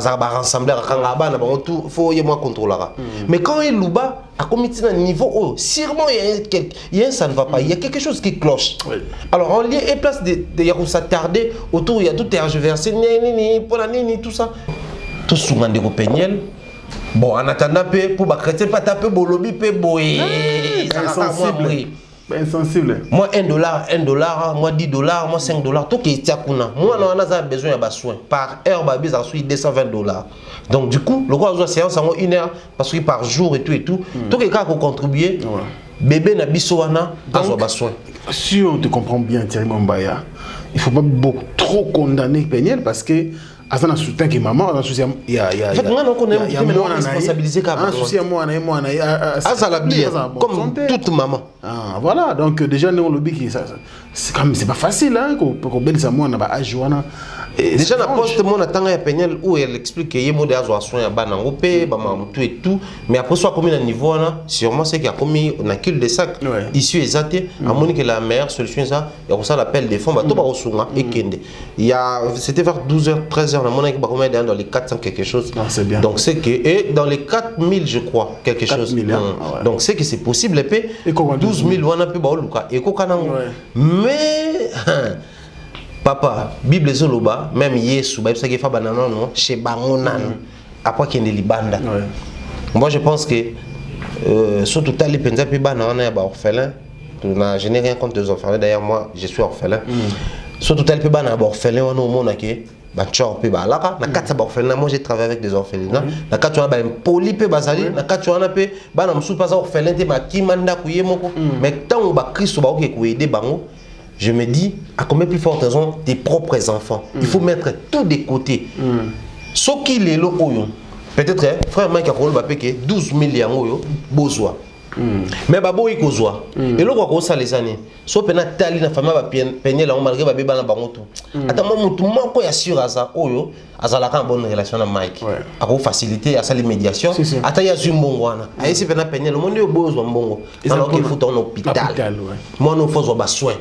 quand il Louba a commis un niveau, sûrement il y a ça ne va pas, il y a quelque chose qui cloche. Oui. Alors en lien et place de s'attarder autour, il y a tout tergiversé, tout ça. Tout souvent des Peniel. Bon, en attendant, pour les chrétiens, pas taper bolobi, insensible. Moi $1, moi $10, moi $5, tout qui est tiakuna. Moi on a besoin de soin. Par heure babi ça suit $220. Donc du coup, le roi a séance en 1 heure parce que par jour et tout. Tout qui a contribuer. Bébé na bisoana a soin. Si on te comprend bien Thierry Mombaya, il faut pas beaucoup trop condamner Peniel parce que as un soutien qui maman un souci il y a responsabilisé un souci moi comme toute maman. Voilà donc déjà nous le qui ça c'est comme c'est pas facile hein pour belle ça moi na ba ajoana déjà la poste mon attend ya Peniel où elle explique que yé modèle azo soin ya bana ngopé ba tout et tout mais après soit comme un niveau là sûrement c'est qu'il a commis on a kill des sacs issu exacté à mon que la meilleure solution ça il y a ça l'appel des fonds ba to ba osunga et kende il y a c'était vers 12h 13h on a mon équipe dans les 400 quelque chose donc c'est que et dans les 4000 je crois quelque chose donc c'est que c'est possible et 12 000 on a peu ba luka et kokanango mais papa Bible zoloba même Yesu ba ça fa banana non chez bangonan après qu'il est libanda moi je pense que surtout tali penza pe banana ya ba orphelin je n'ai rien contre les orphelins d'ailleurs moi je suis orphelin surtout tali pe banana ba orphelin on au monde que ba chorpe ba laka na kata ba orphelin moi j'ai travaillé avec des orphelins na kata ba poli pe bazali na kata wana pe bana musu pas orphelin te ma kimanda kuye moko mais tant ba Christ ba ko aider bango. Je me dis, à combien plus forte raison, tes propres enfants. Il faut mettre tout de côté. Ce qui est là, peut-être, frère Mike a 12 millions besoin. mais babo ikozwa eloko akosa les années so pena tali na famille ba peigner la malgré ba beba na bango tout ata mo mutu moko ya sur aza oyo azalaka en bonne relation na Mike ako faciliter à sa médiation ata ya zumbongo wana ayesi pena peigner le monde yo bozwa mbongo na ko futa en hôpital moi no faut ba soin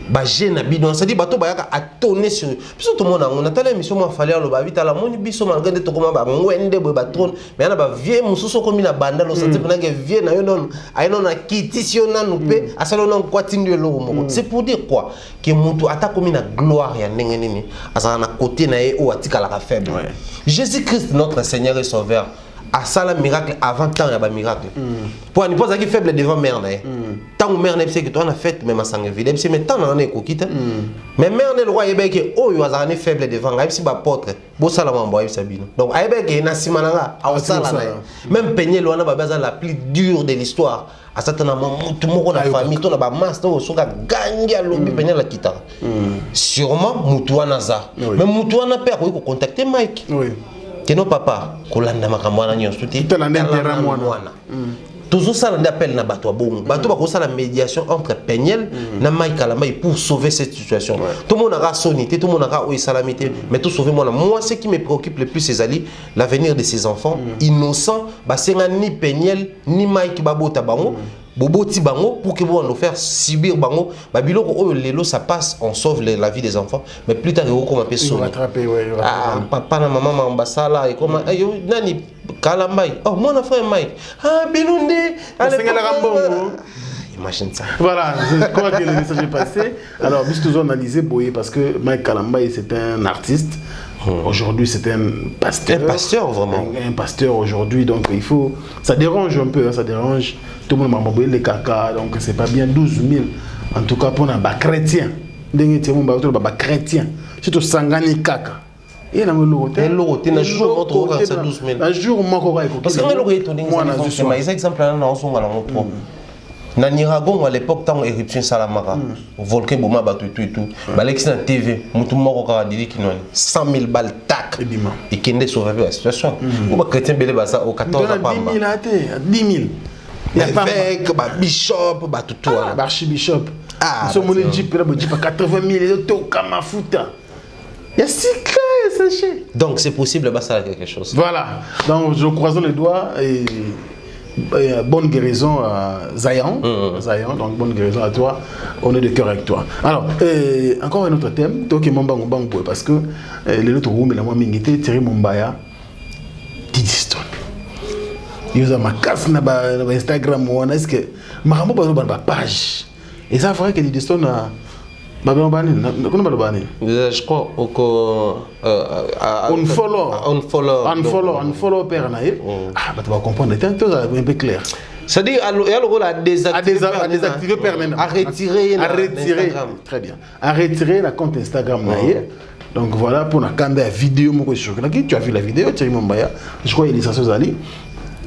ba jeune bidon ça dit bato ba yaka atonner sur biso tout monde on a tala émission mo fallait lo ba vita la moni biso malgré de to koma ba ngwende bo ba trône mais na ba vie mususo komi na banda lo santé pena que vie na yo non ay non na kitisiona nous pe asalo non kwatindi lo moko c'est pour dire quoi que mutu ata komi na gloire ya ndenge nini azana na côté na ye o atika la faible Jésus-Christ notre Seigneur et Sauveur a ça le miracle avant temps ya ba miracle pour ne pas être faible devant mère na tant mère na c'est que toi on a fait même sans vide c'est mais tant na ko kita mais mère na le roi yebe que oyo azana faible devant nga si ba porte bo sala mambo ya sabino donc ayebe que na simananga a sala na même peigner lo na ba baza la plus dure de l'histoire à certains moments tout le monde la famille tout na ba master au soka gangi a lobby peigner la kita sûrement mutu wana za mais mutu wana père ko contacter Mike que non papa kolanda makambo wana nyonso tuti toujours ça on appelle na bato bongo bato ba ça la médiation entre Peniel na Mike Kalamba pour sauver cette situation tout le monde a sonité tout le monde a salamité mais tout sauver moi ce qui me préoccupe le plus c'est l'avenir de ces enfants innocents ba senga ni Peniel ni Mike babota bango boboti bango pour que vous nous faire subir bango ba biloko oyo lelo ça passe on sauve la vie des enfants mais plus tard on peut sauver papa na maman ambasala et comment ayo nani Kalambai oh mon frère Mike Bilundi imagine ça voilà je crois que le message est passé alors juste toujours analyser Boye parce que Mike Kalambai c'est un artiste. Aujourd'hui, c'est un pasteur. Un pasteur, vraiment. Un pasteur aujourd'hui, donc il faut. Ça dérange un peu, hein, ça dérange. Tout le monde m'a mobile les caca, donc c'est pas bien 12 000. En tout cas, pour un chrétien. Chrétien. Surtout Sangani Kaka. Et là, le jour où on 12 000. Un jour, parce que c'est exemple là, on Naniragon à l'époque tant éruption Salamara volcan boma batu tout balexi na TV mutu moko ka dili kinoni 100 000 balles tac et kende sauver la situation ou ba chrétien belé basa au 14 pamba 10 000 avec ba bishop ba tout toi archibishop so mon jeep là jeep à 80 000 to kamafuta il y a si clair sachez donc c'est possible bah ça quelque chose voilà donc je croise les doigts et bonne guérison à Zayan. Zayan, donc bonne guérison à toi. On est de cœur avec toi. Alors, encore un autre thème. Parce que les autres room, la moi mingité, Thierry Mumbaya, Didiston. Il y a ma casse na Instagram ou est-ce que Mahambo bazo ba page. Et ça vrai que Didiston a je crois unfollow père naïe ah bah tu vas comprendre c'est un peu clair c'est-à-dire il y a le rôle à désactiver père à retirer très bien à retirer la compte Instagram naïe donc voilà pour la caméra vidéo tu as vu la vidéo Thierry Mumbaya je crois il est censé aller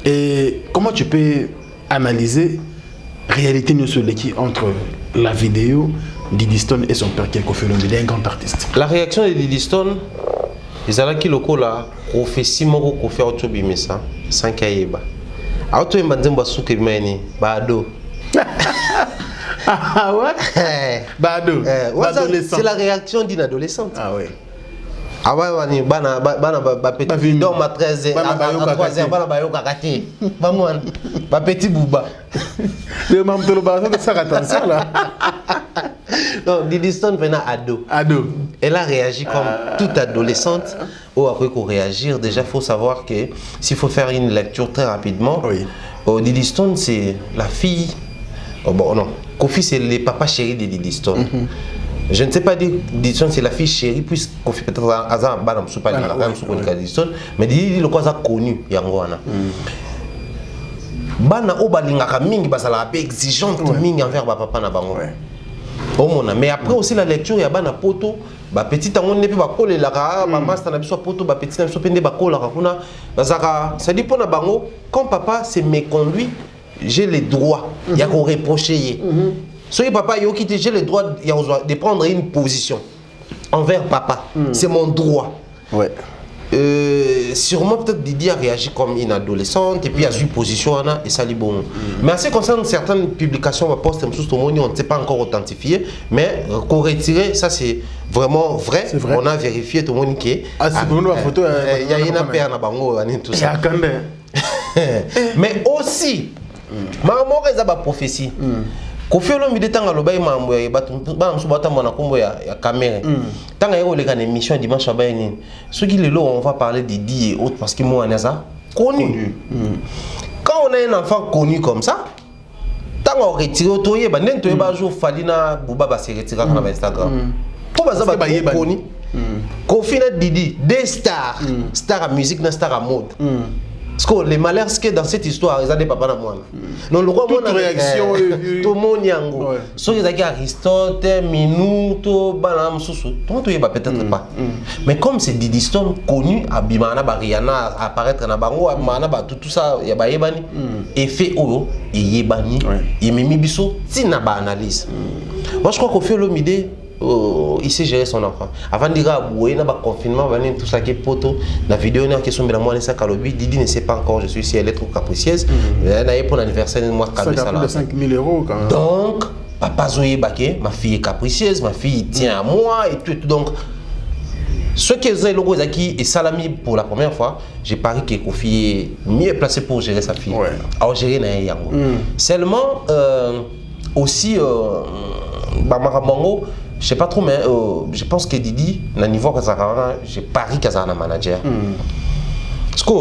et comment tu peux analyser réalité entre la vidéo Didiston et son père qui est Kofi Olomide, un grand artiste. La réaction de Didiston, ils allaient qui le coup là, prophétie moko Kofi Olomide sans kaïba. Auto mbandemba souke meni, bado. Ah ouais? Bado. C'est la réaction d'une adolescente. Ah ouais. Ah ouais, wani bana petit dorme à 13h, à 3h, bana bayo kakati. Bamouan, petit bouba. Le mam tolo ba ça attention là. Non, Didiston venait ado. Elle a réagi comme toute adolescente. Ou après qu'on réagir, déjà il faut savoir que s'il faut faire une lecture très rapidement, Didiston c'est la fille. Oh, bon non, Kofi c'est le papa chéri de Didiston. Je ne sais pas dire Didiston c'est la fille chérie puisque Kofi peut-être Azan Banam Soupa Didiston, mais Didiston le quoi ça connu Yangoana. Bana obalingaka mingi basala peu exigeante mingi envers papa na bango. Mais après aussi la lecture il y a bana poto ba petit tango ne peut pas coller la ka ba master na biso poto ba petit na biso pende ba coller la kuna bazaka ça dit pona bango quand papa s'est méconduit j'ai le droit il y a qu'on reprocher so papa yo qui j'ai le droit de prendre une position envers papa c'est mon droit sûrement peut-être Didi a réagi comme une adolescente et puis a eu position et ça lui bon. Mais en ce qui concerne certaines publications, on ne sait pas encore authentifié, mais qu'on retire, ça c'est vraiment vrai. On a vérifié tout le monde qui est. Ah, c'est pour nous la photo. Il y a une paire na bango tout ça. Mais aussi, maman a ba prophétie. Kofi Olomide tanga loba mambo ya ba msubata mwana kombo ya caméra. Tanga yego le kana émission dimanche ba nini. Ce qui lelo on va parler de Didi et autres parce que moi on a ça connu. Quand on a un enfant connu comme ça, tanga on retire toye ba nen toye ba jour Falina Bouba ba se retire na Instagram. Pour ba za ba connu. Kofi na Didi des stars, star à musique na star à mode. Parce que les malheurs que dans cette histoire, ils ont des papas dans moi. Donc le roi toute réaction, tout le monde yango. Ceux qui ont Aristote, Minuto, Balam, Soussou, tout le monde peut-être pas. Mais comme c'est Didi Stone connu, Abimana, Bariana, apparaître dans Bango, Abimana, tout ça, il y a Yebani. Effet Oyo, Yebani, Yemimi Bisso, Tina ba analyse. Moi je crois qu'au fait l'Omide. Il sait gérer son enfant. Avant de dire il y a un confinement, tout ça qui est poteau. La vidéo, il y a une question de la moelle Didi ne sait pas encore, je suis si elle est trop capricieuse. Elle a eu pour l'anniversaire, moi, ça a plus de 5 000 € quand même. Donc, papa Zoé Baké, ma fille est capricieuse, ma fille tient à moi et tout. Donc, ce qui est le gros qui est Salami pour la première fois, j'ai parié que Kofi est mieux placé pour gérer sa fille. Alors, gérer Nayango. Seulement, aussi, Bamarabango, je sais pas trop, mais je pense que Didi, à niveau Kazakara, j'ai pari Kazakara manager. Parce que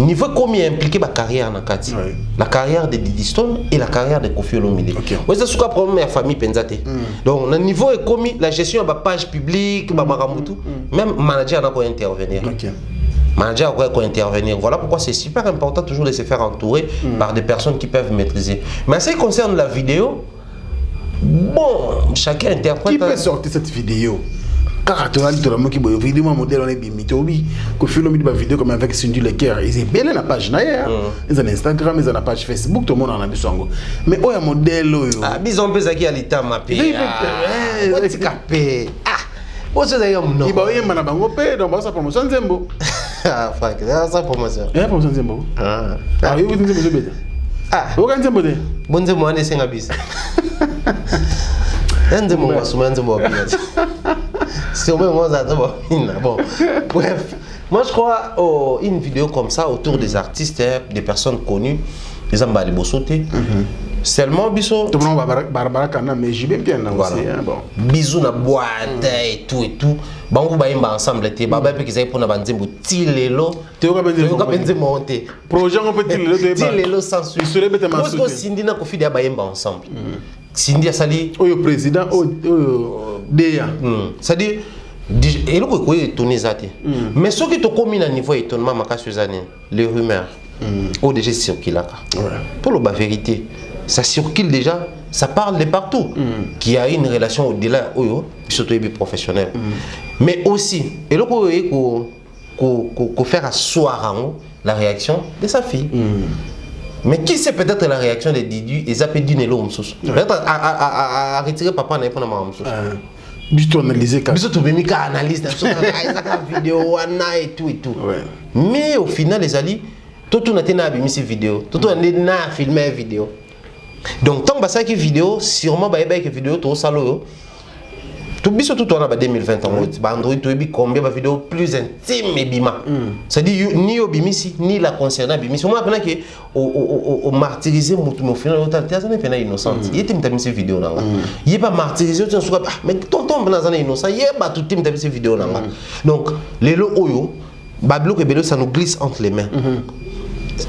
niveau combien impliqué ma carrière dans Kati, la carrière de Didi Stone et la carrière de Kofi Olomide. Oui, c'est ce que problème de la famille Penzate. Donc, le niveau est commis, la gestion de la page publique, même manager n'a pas intervenir. Manager doit intervenir. Voilà pourquoi c'est super important toujours de se faire entourer par des personnes qui peuvent maîtriser. Mais en ce qui concerne la vidéo, bon, chacun interprète. Qui peut sortir cette vidéo? Car tu as dit que la vidéo modèle on est bimitobi, que fait le vidéo comme avec Cindy Lecker, ils est belle la page naïa, ils ont Instagram, ils ont la page Facebook, tout le monde en a vu son. Mais où est le modèle? Ah, bison peu ça qui a l'état mappé. Ah, c'est capé. Ah, où c'est d'ailleurs non. Il va y avoir un bango pé, donc ça promotion Zembo. Ah, Franck, ça promotion. Eh, promotion Zembo. Ah, ah, oui, vous Zembo bête. Ah, vous gagnez Zembo de. Bon Zembo on est 5 bis. Zembo va soumettre Zembo bien. C'est au moins bon, bref, moi je crois une vidéo comme ça autour des artistes, des personnes connues, les ambali bosoté. Seulement bisous. Tout le monde va Barbara Kana, mais j'y vais bien aussi. Bon. Bisous na boîte et tout et tout. Bon, vous voyez ensemble, tu vas qui pour na banzembo tilelo. Tu vas benzer monter. Projet on peut tilelo. Tilelo sans suite. Sur les bêtes Parce que Cindy na kofi dia bayemba ensemble. Cindy a sali. Oh, le président, Déa. C'est-à-dire, et le coup est étonné zate. Mais ce qui te commune à niveau étonnement, ma casse les rumeurs, au déjà circulent là. Pour la vérité, ça circule déjà, ça parle de partout. Qu'il y a une relation au-delà, surtout professionnelle. Mais aussi, et le coup est qu'on faire asseoir la réaction de sa fille. Mais qui sait peut-être la réaction de Didi et Zapé d'une élo peut-être à retirer papa n'a pas de maman. Juste analyser quand. Juste bien qu'à analyse la vidéo et tout et tout. Mais au final les alliés, tout on a été na ces vidéos, tout on a na filmé vidéo. Donc tant que ça qui vidéo, sûrement bah que vidéo tout ça là. Tout biso tout on a 2020 en route. Android tout bi combien de vidéos plus intimes et bima. C'est-à-dire ni au bimisi ni la concernant bimisi. Moi pendant que au martyriser mon final total ça n'est pas innocent. Il était mis ces vidéos là. Il est pas martyrisé tu sais mais tonton dans un innocent, il est pas tout mis ces vidéos là. Donc les lo oyo bablo que belo ça nous glisse entre les mains.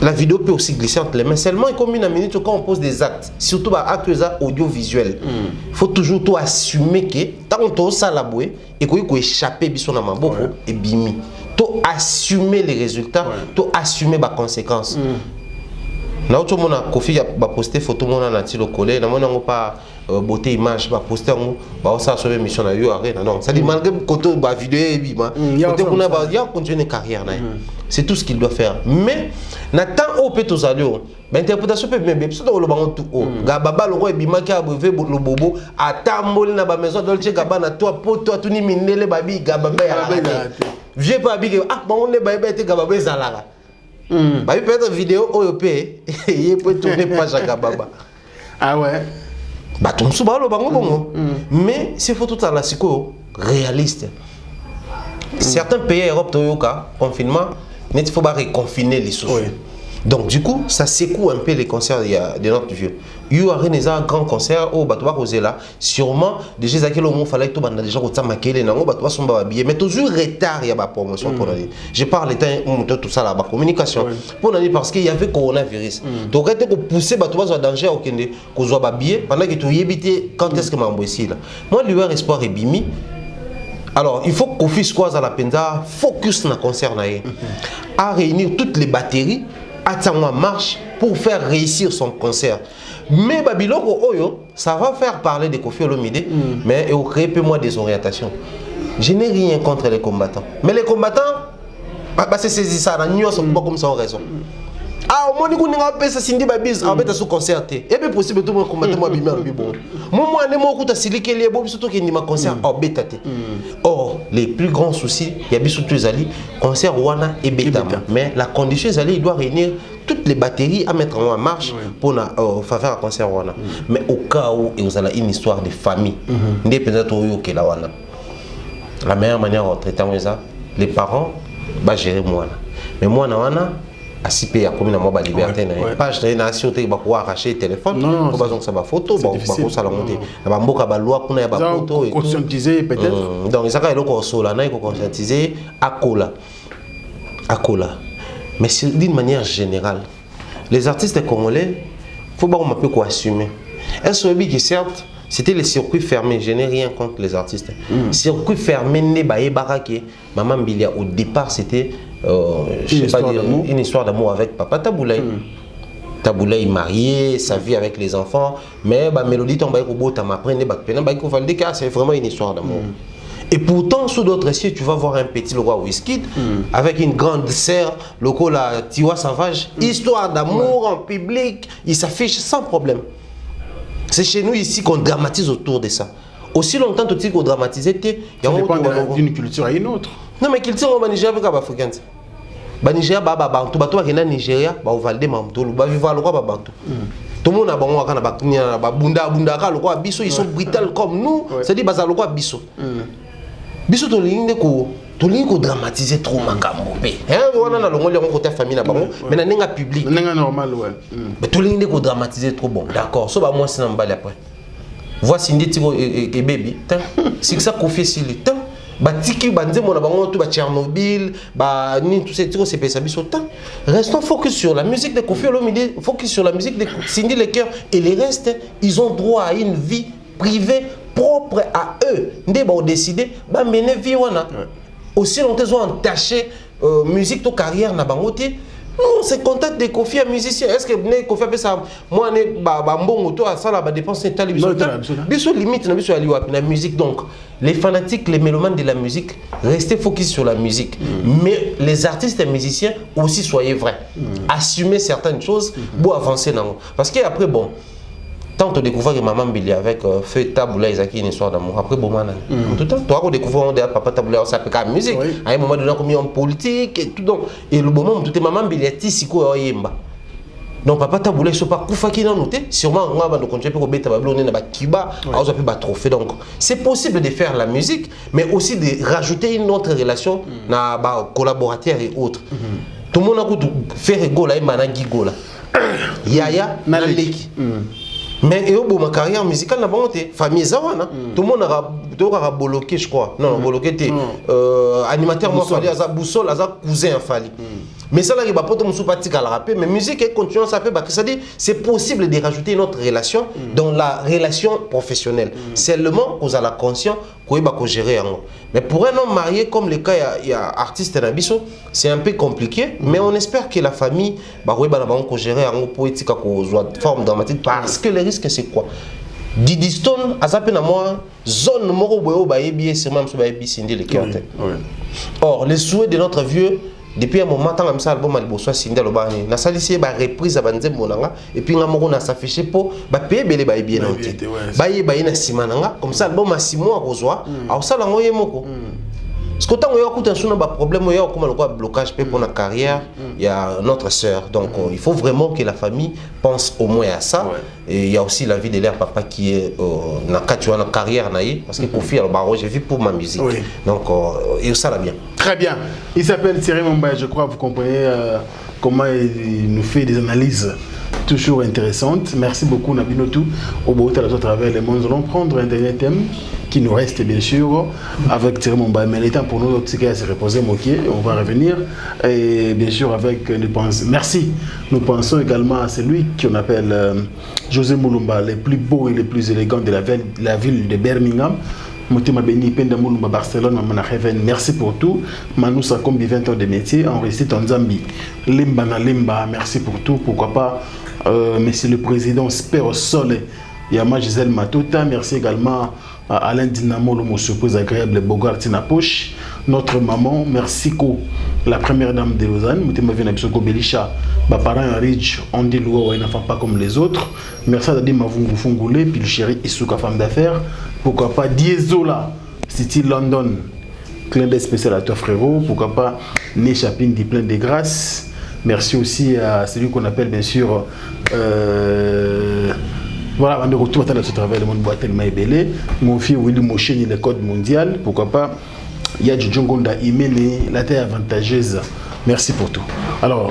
La vidéo peut aussi glisser entre les mains. Seulement, comme une minute quand on pose des actes, surtout actes audiovisuels, il faut toujours tout assumer que tant qu'on ça la bouée et qu'on peut échapper à maboko et bimi. Tout assumer les résultats, tout assumer les conséquences. na autre mona Kofi ba poster photo mona na tilo collé na mona pas beauté image ba poster ngo ba ça sauver mission na yo arena non ça dit malgré côté ba vidéo et bima côté kuna ba ya continuer carrière na c'est tout ce qu'il doit faire mais na temps au peut aux allions l'interprétation peut bien parce que le bango tout haut gababa le roi bima ki a brevé le bobo atamboli na ba maison Dolce Gabbana toi poto tout ni minele babi gababa ya vieux pas bi ah bon on est ba te gababa zalara bah il peut être vidéo OEP il peut tourner page à Gababa. Ah ouais. Bah tout le monde bango bongo. Mais c'est faut tout à la psycho réaliste. Certains pays Europe toyoka confinement, il faut pas reconfiner les choses. Oui. Donc du coup, ça secoue un peu les concerts de notre vieux. Il y a un grand concert au Batoua Rosella. Sûrement, déjà, il fallait que tu déjà mais toujours retard, il y a la promotion pour l'année. Je parle de tout ça là, la communication. Pour l'année parce qu'il y avait coronavirus. Donc, quand tu pousses Batoua en danger, qu'on soit habillé pendant que tu y éviter quand est-ce que je suis là. Moi, l'UR Espoir est bimi. Alors, il faut qu'on fasse quoi à la Penda, focus dans le concert, à réunir toutes les batteries. Attends, marche pour faire réussir son concert. Mais Babiloko Oyo, ça va faire parler de Kofi Olomide, mais il crée peu moins des orientations. Je n'ai rien contre les combattants. Mais les combattants, c'est ça, nous sommes pas comme ça en raison. Ah, au moins, nous avons fait ça, Cindy Babis, en fait, sous concerté. Et bien possible, tout le monde combattre moi, bien, bon. Moi, je suis un peu de bon, surtout qu'il y a un concert en bêta. Or, les plus grands soucis, il y a surtout les alliés, concert Wana et bêta. Mais la condition, les alliés, il doit réunir toutes les batteries à mettre en marche pour faire un concert Wana. Mais au cas où vous avez une histoire de famille, indépendamment de la Wana, la meilleure manière de traiter ça, les parents vont gérer moi. Mais moi, Wana, ACP a commis la liberté. Page de nation, tu vas arracher le téléphone, tu vas faire sa photo, tu vas faire la montée. Tu vas faire la loi, tu vas faire la photo. Conscientiser peut-être. Donc, ça va être conscientiser à Kola. Mais d'une manière générale, les artistes congolais, il faut un peu assumer. Un survie qui certes, c'était les circuits fermés. Je n'ai rien contre les artistes. Circuit fermé, Maman Bilia, au départ, c'était une histoire d'amour avec Papa Taboulaye. Taboulaye marié, sa vie avec les enfants, mais Mélodie tombe au bout, c'est vraiment une histoire d'amour. Et pourtant, sous d'autres récits, tu vas voir un petit le roi Wizkid avec une grande sœur, le la Tiwa Savage, histoire d'amour en public, il s'affiche sans problème. C'est chez nous ici qu'on dramatise autour de ça. Aussi longtemps que tu dramatises, il y a d'une culture à une autre. Non, mais culture au Nigeria avec les Africains. Au Nigeria, Bantu, au Nigeria, au Valde Mamtolo, au Viva le roi Bantu. Tout le monde a bon ils sont brutaux comme nous, c'est-à-dire que le roi Bisso. Biso to ligne ko dramatiser trop makambo pe on a le côté famille na bango mais na nenga public nenga normal ouais mais to ligne ko dramatiser trop bon d'accord so ba moi c'est n'emballé après voici ndi tiko et baby c'est que ça confie sur le temps ba tiki ba nzemo na bango tout ba Tchernobyl ba ni tout ces tiko c'est pesa biso temps restons focus sur la musique de Kofi Olomide, focus sur la musique de Cindy Lecoeur et les restes ils ont droit à une vie privée propre à eux. Ils ont décidé de mener vie. Aussi longtemps qu'ils ont entaché musique de carrière na bangoté. Nous, c'est contact de Kofi à musicien. Est-ce que Kofi a ça? Moi, je suis ça la dépense telle limite la musique. Donc, les fanatiques, les mélomanes de la musique, restez focus sur la musique. Mais les artistes et musiciens aussi, soyez vrais. Assumez certaines choses pour avancer. Parce qu'après, bon. Tant tu découvres que Maman Billy avec Feu Taboulaye, Isaki, une histoire d'amour. Après, bon, tout le temps, tu as découvert que Papa Taboulaye, ça peut être la musique. À un moment donné, on a en politique et tout. Et le moment où tu es Maman Billy, tu es Yemba. Donc, Papa Taboulaye, je ne sais pas quoi qui n'a noté. Sûrement, on va continuer pour mettre Babylone dans Kiba, on va faire trophée. Donc, c'est possible de faire la musique, mais aussi de rajouter une autre relation, collaborateur et autres. Tout le monde a fait rigoler, il y a Gigola. Yaya, Naleki. Mais ma carrière musicale n'a pas monté. Famille Zawana. Tout le monde a bloqué, je crois. Non, bloqué, animateur, moi, Fali, Aza Boussol, Aza cousin, Fali. Mais ça là il va pas tout sympathique à la rapper mais musique et continue ça fait c'est-à-dire c'est possible de rajouter une autre relation dans la relation professionnelle. Seulement vous avez la conscience qu'on va gérer mais pour un homme marié comme le cas il y a artiste Nabiso, c'est un peu compliqué mais on espère que la famille va gérer en poétique à forme dramatique parce que le risque c'est quoi? Didi Stone a zappé na moi zone moro boyo ba yebi c'est même so ba yebi sindi le cœur. Or les souhaits de notre vieux depuis un moment tant comme ça album al bosso sindi lo bani na salisi ba reprise ba nzembo nanga et puis nga moko na s'afficher po ba payer belé ba yebi na oti ba yebi na sima nanga comme ça album a 6 mois kozwa a sala ngoye moko. Parce que quand on a un problème, il y a un blocage pour la carrière, il y a notre sœur. Donc il faut vraiment que la famille pense au moins à ça. Et il y a aussi la vie de leur papa qui est dans la carrière, parce que pour faire le barreau, j'ai vu pour ma musique. Donc et ça va bien. Très bien. Il s'appelle Thierry Mombaye, je crois, vous comprenez comment il nous fait des analyses toujours intéressantes. Merci beaucoup Nabinotou. Au bout de la travers les mondes, nous allons prendre un dernier thème qui nous reste bien sûr avec Thierry Mombaye. Mais il est temps pour nous de se reposer, moquer. On va revenir et bien sûr avec nous pensons. Merci. Nous pensons également à celui qu'on appelle José Moulumba, le plus beau et le plus élégant de la ville de Birmingham. Barcelone, merci pour tout. Manoussa Kombi 20 ans de métier, en récite en Zambie. Limba na Limba, merci pour tout. Pourquoi pas, monsieur le président Spero Sole, Yama Gisèle Matota, merci également à Alain Dinamo, le mot surprise agréable, Bogart Tina Poche, notre maman, merci Co, la première dame de Lausanne, Moutima Venabisoko Belisha, parents riches, on dit Loua, il pas comme les autres. Merci à Dadi Mavungu Fungoulé, puis le chéri Issouka, femme d'affaires. Pourquoi pas Diesola, City London, clin d'œil spécial à toi frérot. Pourquoi pas Néchapin dit plein de grâce. Merci aussi à celui qu'on appelle bien sûr. Voilà, on est retour à ce travail, le monde boit tellement ébélé. Mon fils Willy Mocheni, le code mondial. Pourquoi pas il y a du Djongonda Imene, la terre avantageuse. Merci pour tout. Alors,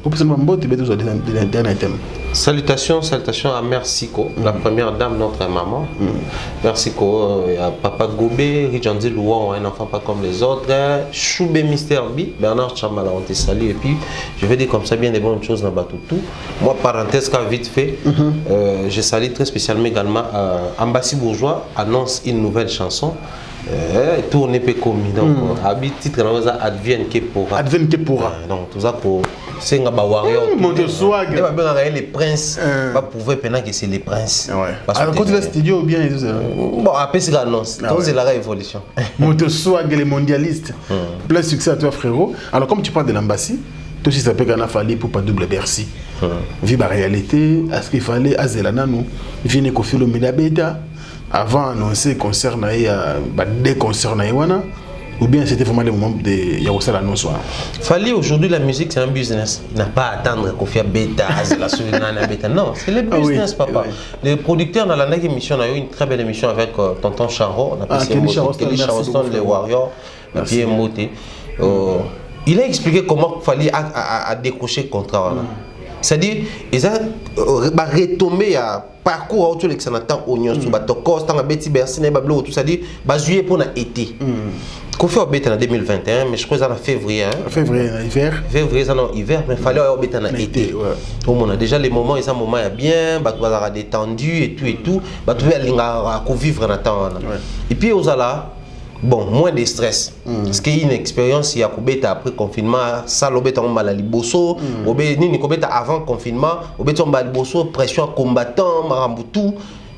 pour que le dernier thème. Salutations à Mercico, la première dame, notre maman. Mercico, il y a Papa Gobé, Rijandi Louan, un enfant pas comme les autres. Choubé Mister B, Bernard Chamala, on te salue. Et puis, je vais dire comme ça bien des bonnes choses dans Batoutou. Moi, parenthèse, vite fait, je salue très spécialement également Ambassi Bourgeois, annonce une nouvelle chanson. Tourné peu commis donc habit titre advienne que pourra donc tout ça pour c'est un warrior mon swag les princes pas pouvoir pendant que c'est les princes alors quand tu es studio ou bien bon après c'est l'annonce donc c'est la évolution mon swag les mondialistes plein succès à toi frérot. Alors comme tu parles de l'Ambassi, tout si ça peut gagner fallu pour pas double Bercy vivre la réalité à ce qu'il fallait à Zelana nous vient Kofi Olomide bêta avant annoncer concert des concerts ou bien c'était vraiment le moment de Yaroussa l'annonce. Fallait aujourd'hui la musique c'est un business. N'a pas à attendre qu'on fasse bêta, la solinana bêta. Non, c'est le business papa. Les producteurs dans la émission on a eu une très belle émission avec tonton Charo, on a passé Kelly Charleston, les Warriors, Pierre Moté. Il a expliqué comment il fallait à décrocher le contrat. C'est-à-dire, ils ont retombé à parcours autour de l'excellent oignon sous Batokos, tant que Betty Bercy, Bablo, tout ça dit, juillet pour l'été. Qu'on fait au en 2021, mais je crois que c'est en février. Février, hiver. Février, c'est en hiver, mais il fallait au bête en été. On a déjà les moments, ils ont un moment bien, bah tu vas détendu et tout, bah tu vas vivre en attendant. Et puis aux là. Bon, moins de stress. Parce qu'il y a une expérience, il y a après confinement, ça l'obé en maladie bosso, obé ni avant confinement, obé en maladie bosso, pression combattant, maramboutou,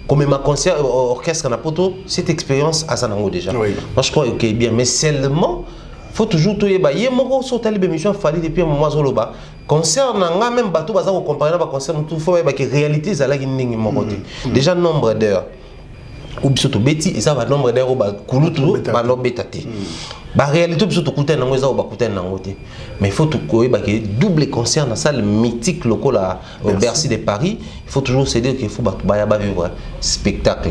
comme ma concert orchestre en apoto, cette expérience à Sanango déjà. Moi je crois que bien, mais seulement faut toujours tout y bailler. Moi sur telle émission fallait depuis un moment zoloba. Concert n'a même bateau baza au comparer na concert tout faut que réalité ça là qui n'ingi mon côté. Déjà nombre d'heures. Ou bien surtout bêtis et ça va nombre d'heures au bas kulutu ba no betati. Ba réalité surtout coûter na ngoza au ba coûter na ngote. Mais il faut tout que double concert dans salle mythique local à Bercy de Paris. Il faut toujours se dire qu'il faut ba vivre spectacle.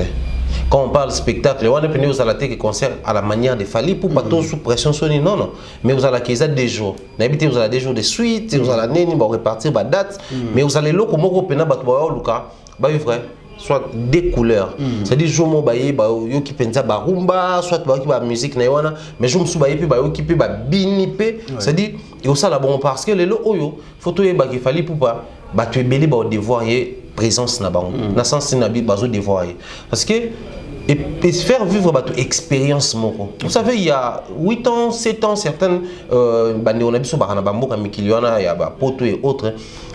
Quand on parle spectacle, on est venu aux alatés concert à la manière de Fali pour pas tout sous pression sonner non. Mais vous allez qu'ils a des jours. N'habitez vous allez des jours de suite, vous allez néni ba repartir ba date. Mais vous allez là comme on pena ba luka ba vivre soit des couleurs. C'est-à-dire je me baye ba yo qui pensa ba rumba, soit ba qui ba musique na wana, mais je me suis baye ba yo qui peut ba binipe, c'est-à-dire et ça là bon parce que les lo oyo photo e ba qui fallait pour pas ba tu belé ba devoir y présence na bango. Na sens na bi bazo devoir parce que et faire vivre votre expérience. Vous savez, il y a 8 ans, 7 ans, certaines on a vu sur Baranabambo, Mikiliana, il y a Poto et autres.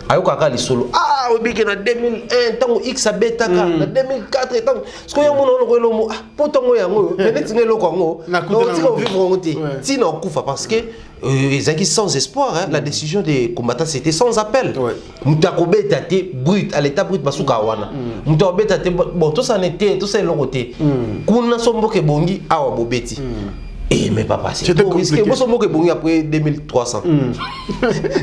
Ayokaka les solo. Ah, oui, en 2001, tant X a bêta, en 2004, tant. Ce qu'on y a mon nom, Poto Moyango, peut-être que le Congo, on vivre Tina Koufa parce que ils ont sans espoir. La décision des combattants c'était sans appel. Moutakobe était brut, à l'état brut, Basuka Wana. Moutakobe était bon, tout ça n'était, tout ça est l'autre. Kuna sombo ke bongi, awa bobeti. Eh mais papa, c'est compliqué. Moi sombo ke bongi après 2300.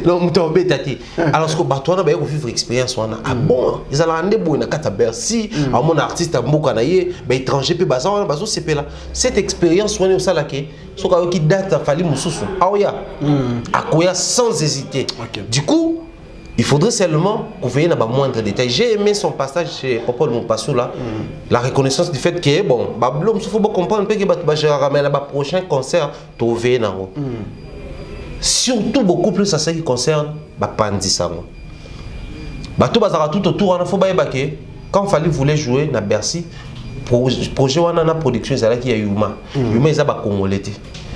Non, Moutakobe était. Alors ce que Batouana, bah, vivre expérience, wana. Ah bon, ils allaient rendre bon, na kata Bercy, à mon artiste à Mboka naie, bah étranger, puis baza, wana bazo c'est là. Cette expérience, on est au salake. Ce qui date, il fallait Moussoussou. Aoya. Akoya sans hésiter. Du coup, il faudrait seulement qu'on veille dans moindre détail. J'ai aimé son passage chez Popol Mompassou là. La reconnaissance du fait que bon, il faut comprendre que je ramène à prochain concert, tu veilles dans. Surtout beaucoup plus à ce qui concerne Pandi Sango. Tout bazara tout autour, il faut pas évacuer. Quand il fallait voulait jouer na Bercy, projet wana na production ezala qui a Yuma. Yuma ezaba congolais.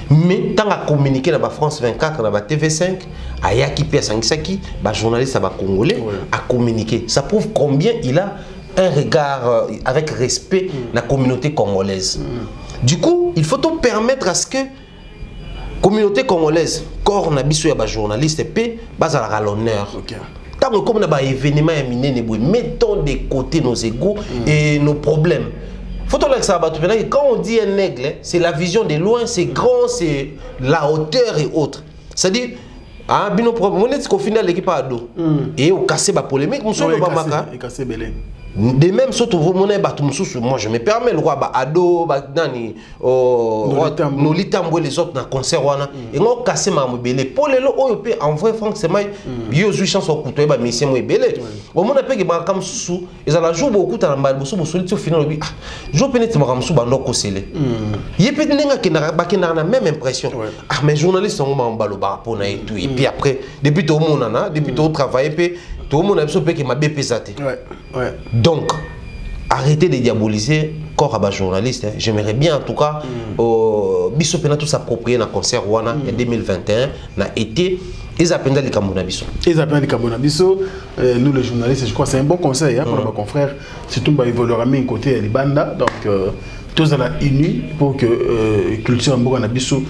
Mais tant à communiquer dans la France 24, dans la TV5, ayaki pe sangisaki, ba journaliste ba congolais à communiquer. Ça prouve combien il a un regard avec respect la communauté congolaise. Du coup, il faut tout permettre à ce que communauté congolaise, corps na biso ya ba journaliste pe bazala l'honneur. Tant que comme na ba événement éminé, mettons de côté nos égos et nos problèmes. Quand on dit un aigle, c'est la vision de loin, c'est grand, c'est la hauteur et autres. C'est-à-dire, bino problème, on est qu'au final l'équipe a dos et au cassé ba polémique, on s'en va maka. De même surtout vous monnaie ba tumsusu, moi je me permets le roi ba ado ba nani no litambo les autres dans concert wana et on cassé ma mobile pour les lo oyo en vrai franchement yo jou chance au couteau ba monsieur mo belé au monde pe ke ba kam susu ils ala jouer beaucoup dans ba boso boso au final bi jo penete ma kam susu ba ndoko sele yé pe nenga ke na ba ke na même impression ah mais journaliste on ma mbalo ba pour na et tout et puis après depuis tout le monde na depuis tout travailler pe tout le monde a besoin que ma BP pesate. Donc, arrêtez de diaboliser corps à journaliste. Hein. J'aimerais bien en tout cas, Bisso Pena tout s'approprier dans le concert Rwanda en 2021, n'a été. Ils appellent les Camonabiso. Ils appellent les Camonabiso. Nous les journalistes, je crois que c'est un bon conseil hein, pour nos confrères. Surtout bah, ils veulent leur amener côté Libanda. Donc, tous à la unis pour que culture en Bouranabiso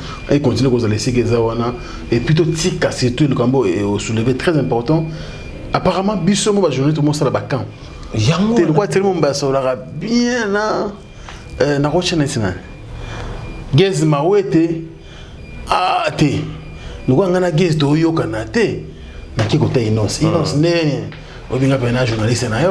continue à laisser Gezawana. Et plutôt Tika, surtout le Cambo est soulevé très important. Apparemment, Bisso va jouer tout le monde sur la bacan. Tu vois tellement bien là. Na roche national. Gez mawete ah te. Nous avons un gez de yoka na te. Na qui côté inos né. Obinga pena journaliste na yo.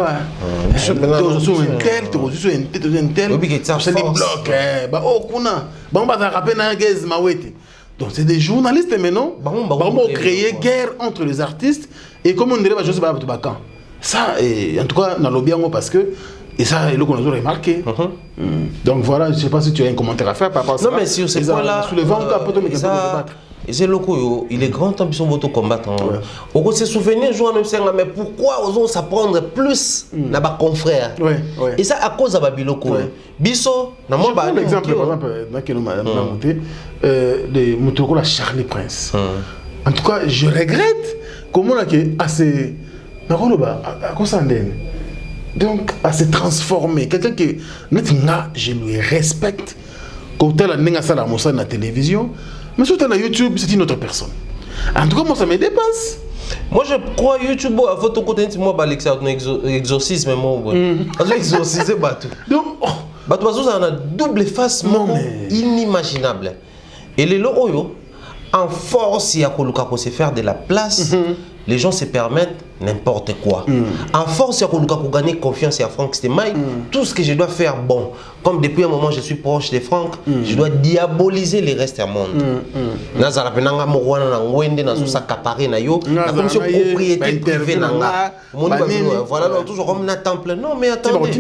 Tu sous un tel, tu sous un tel. C'est des blocs. Bah oh kuna. Ba on va rappeler na gez mawete. Donc c'est des journalistes maintenant. Bon créer guerre entre les artistes et comme on dirait bah je sais pas tout bacan. Ça en tout cas dans l'obiango parce que et ça c'est le qu'on a remarqué. Donc voilà, je sais pas si tu as un commentaire à faire par rapport à ça. Non mais sur ce point là sous le vent à poto mais que battre. Et c'est le coup, il est grand temps qu'ils sont auto combattre. On peut se souvenir jouer en mais pourquoi osons s'apprendre plus na ba confrère. Et ça à cause de Babiloko. Biso na moi par exemple dans que nous m'a monté de Motoko la Charlie Prince. En tout cas, je regrette comment on a que assez donc à se transformer quelqu'un qui je lui respecte quand elle a nenga sala mossa na télévision mais surtout na YouTube c'est une autre personne. En tout cas moi ça me dépasse. Moi je crois YouTube à votre côté moi ba l'exorcisme moi exorciser batou. Donc batou ça a double face inimaginable. Et les lo oyo en force il y a ko se faire de la place les gens se permettent n'importe quoi. En force, il y a gagner confiance à Franck Stemai. Tout ce que je dois faire, bon, comme depuis un moment je suis proche de Franck, je dois diaboliser les restes du monde. Nazara penanga mouwana na ngwende na sous s'accaparer na yo, na comme si propriété privée nanga. Voilà, toujours comme na temple. Non, mais attendez.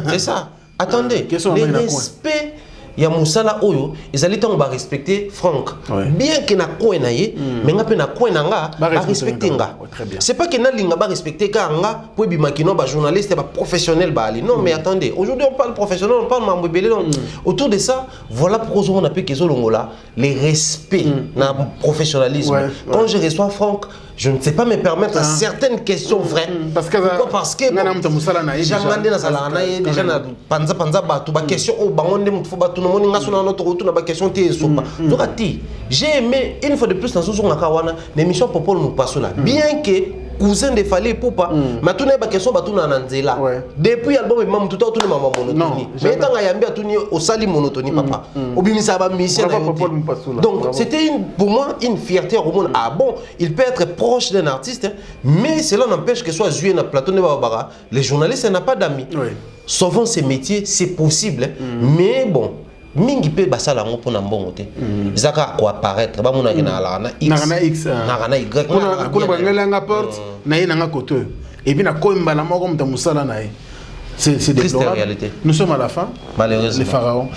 C'est ça. Attendez. Le respect. Il y a Moussala Oyo, ils allaient respecter Franck. Bien que na koe na ye, mais nga pe na koe na nga, ba respecter nga. C'est pas que na linga ba respecter ka nga, pour bimakino ba journaliste ba professionnel ba ali. Non mais attendez, aujourd'hui on parle professionnel, on parle mambébélé. Autour de ça, voilà pourquoi on appelle Kezo Longola les respects na professionnalisme. Quand je reçois Franck, je ne sais pas me permettre certaines questions vraies. Parce que déjà na panza batu ba question au bangonde mutfo batu no moni ngaso na notre retour na ba question te sopa. Donc j'ai aimé une fois de plus dans ce jour ngakawana l'émission Popol nous passe là. Bien que cousin de Fally Ipupa matuna ba question batu na nzela. Depuis album maman tout autour maman monotonie. Mais tant ayambi atuni au sali monotonie papa. Obimisa ba mission. Donc c'était pour moi une fierté au monde. Ah bon, il peut être proche d'un artiste mais cela n'empêche que soit joué na plateau de Babara, les journalistes n'a pas d'amis. Sauvons ces métiers, c'est possible, mais bon, mingi pe basala ngo pona mbongo te. Zaka ko apparaître ba mona kina la na X na Y. Ko ba ngela nga porte na ye na koto. Et puis na ko mbala moko mta musala na ye. C'est déplorable. Réalité. Nous sommes à la fin. Malheureusement. Les pharaons.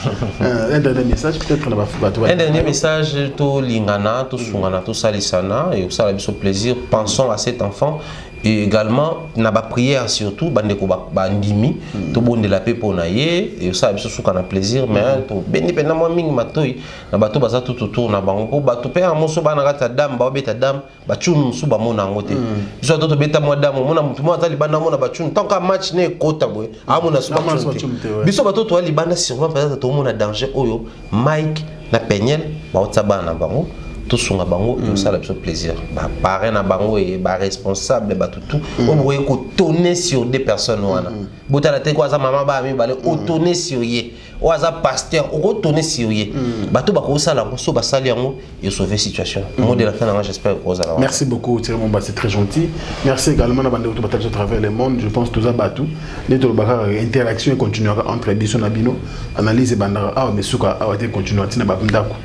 Un dernier message peut-être on va un dernier message to lingana, to sungana, to salisana et ça a le plaisir. Pensons à cet enfant. Et également, na ba prière surtout, bandeko ba ndimi, to bonde la paix pour naie, et ça biso suka na plaisir, mais to beni pena mo mingi matoi, na bato baza tout autour na bango po bato pe amo so ba na kata dam ba beta dam, ba chunu su ba mona ngote. Biso to beta mo dam mona mutu mo atali bana mona ba chunu, tant que match ne kota boy, amo na su ba chunu. Biso bato to ali bana sûrement peut-être to mona danger oyo, Mike na Penyel, ba otaba na bango. Tout son bango et ça le plaisir bah parrain na bango et bah responsable bah tout on voit que tourner sur des personnes wana bota la tête quoi ça maman ba mi balé tourner sur yé ou ça pasteur ou tourner sur yé bah tout bah ko ça là so bah sali yango et sauver situation mot de la fin j'espère que ça là. Merci beaucoup Thierry Momba, c'est très gentil. Merci également à bande de partage à travers le monde. Je pense tout ça batou les to ba interaction continuera entre édition nabino analyse et bandara ah mais souka a été continuer tina ba ndako.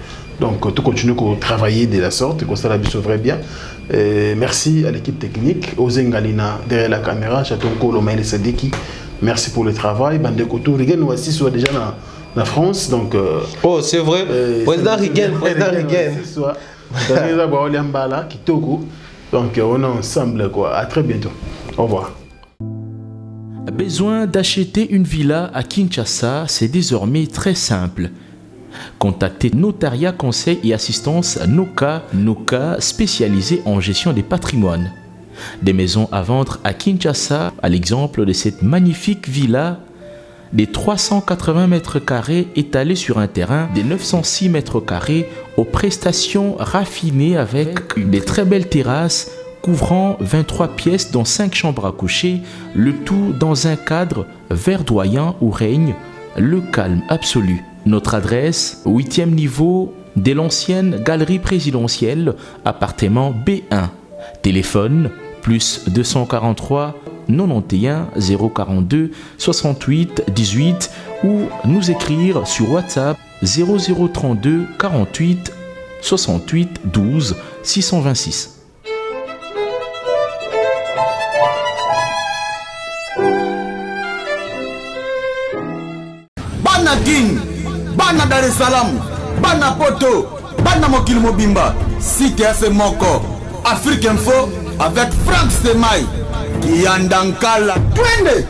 Donc, tout continue à travailler de la sorte, que ça la sauverait bien. Merci à l'équipe technique, aux Engalina derrière la caméra, Chaton Kolo, Maël Sadiki. Merci pour le travail. Bandeko Tour, Rigen, nous aussi soit déjà dans France. Donc, oh, c'est vrai. Président Rigen, président Rigen. Donc, on est ensemble, quoi. À très bientôt. Au revoir. Besoin d'acheter une villa à Kinshasa, c'est désormais très simple. Contactez Notariat Conseil et Assistance Noka, spécialisé en gestion des patrimoines. Des maisons à vendre à Kinshasa, à l'exemple de cette magnifique villa de 380 mètres carrés étalée sur un terrain de 906 mètres carrés aux prestations raffinées avec des très belles terrasses couvrant 23 pièces dont 5 chambres à coucher, le tout dans un cadre verdoyant où règne le calme absolu. Notre adresse, 8e niveau de l'ancienne galerie présidentielle, appartement B1. Téléphone, plus 243 91 042 68 18 ou nous écrire sur WhatsApp 0032 48 68 12 626. Banagin Bana Dar es Salaam, Bana Poto, Bana Mokil Mobimba, Cité AC Moko, Afrique Info avec Franck Stemai, Yandankala, Twende.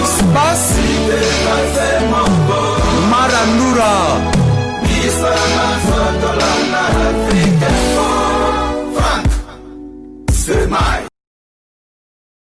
X-Bass, Maranura, Franck Stemai.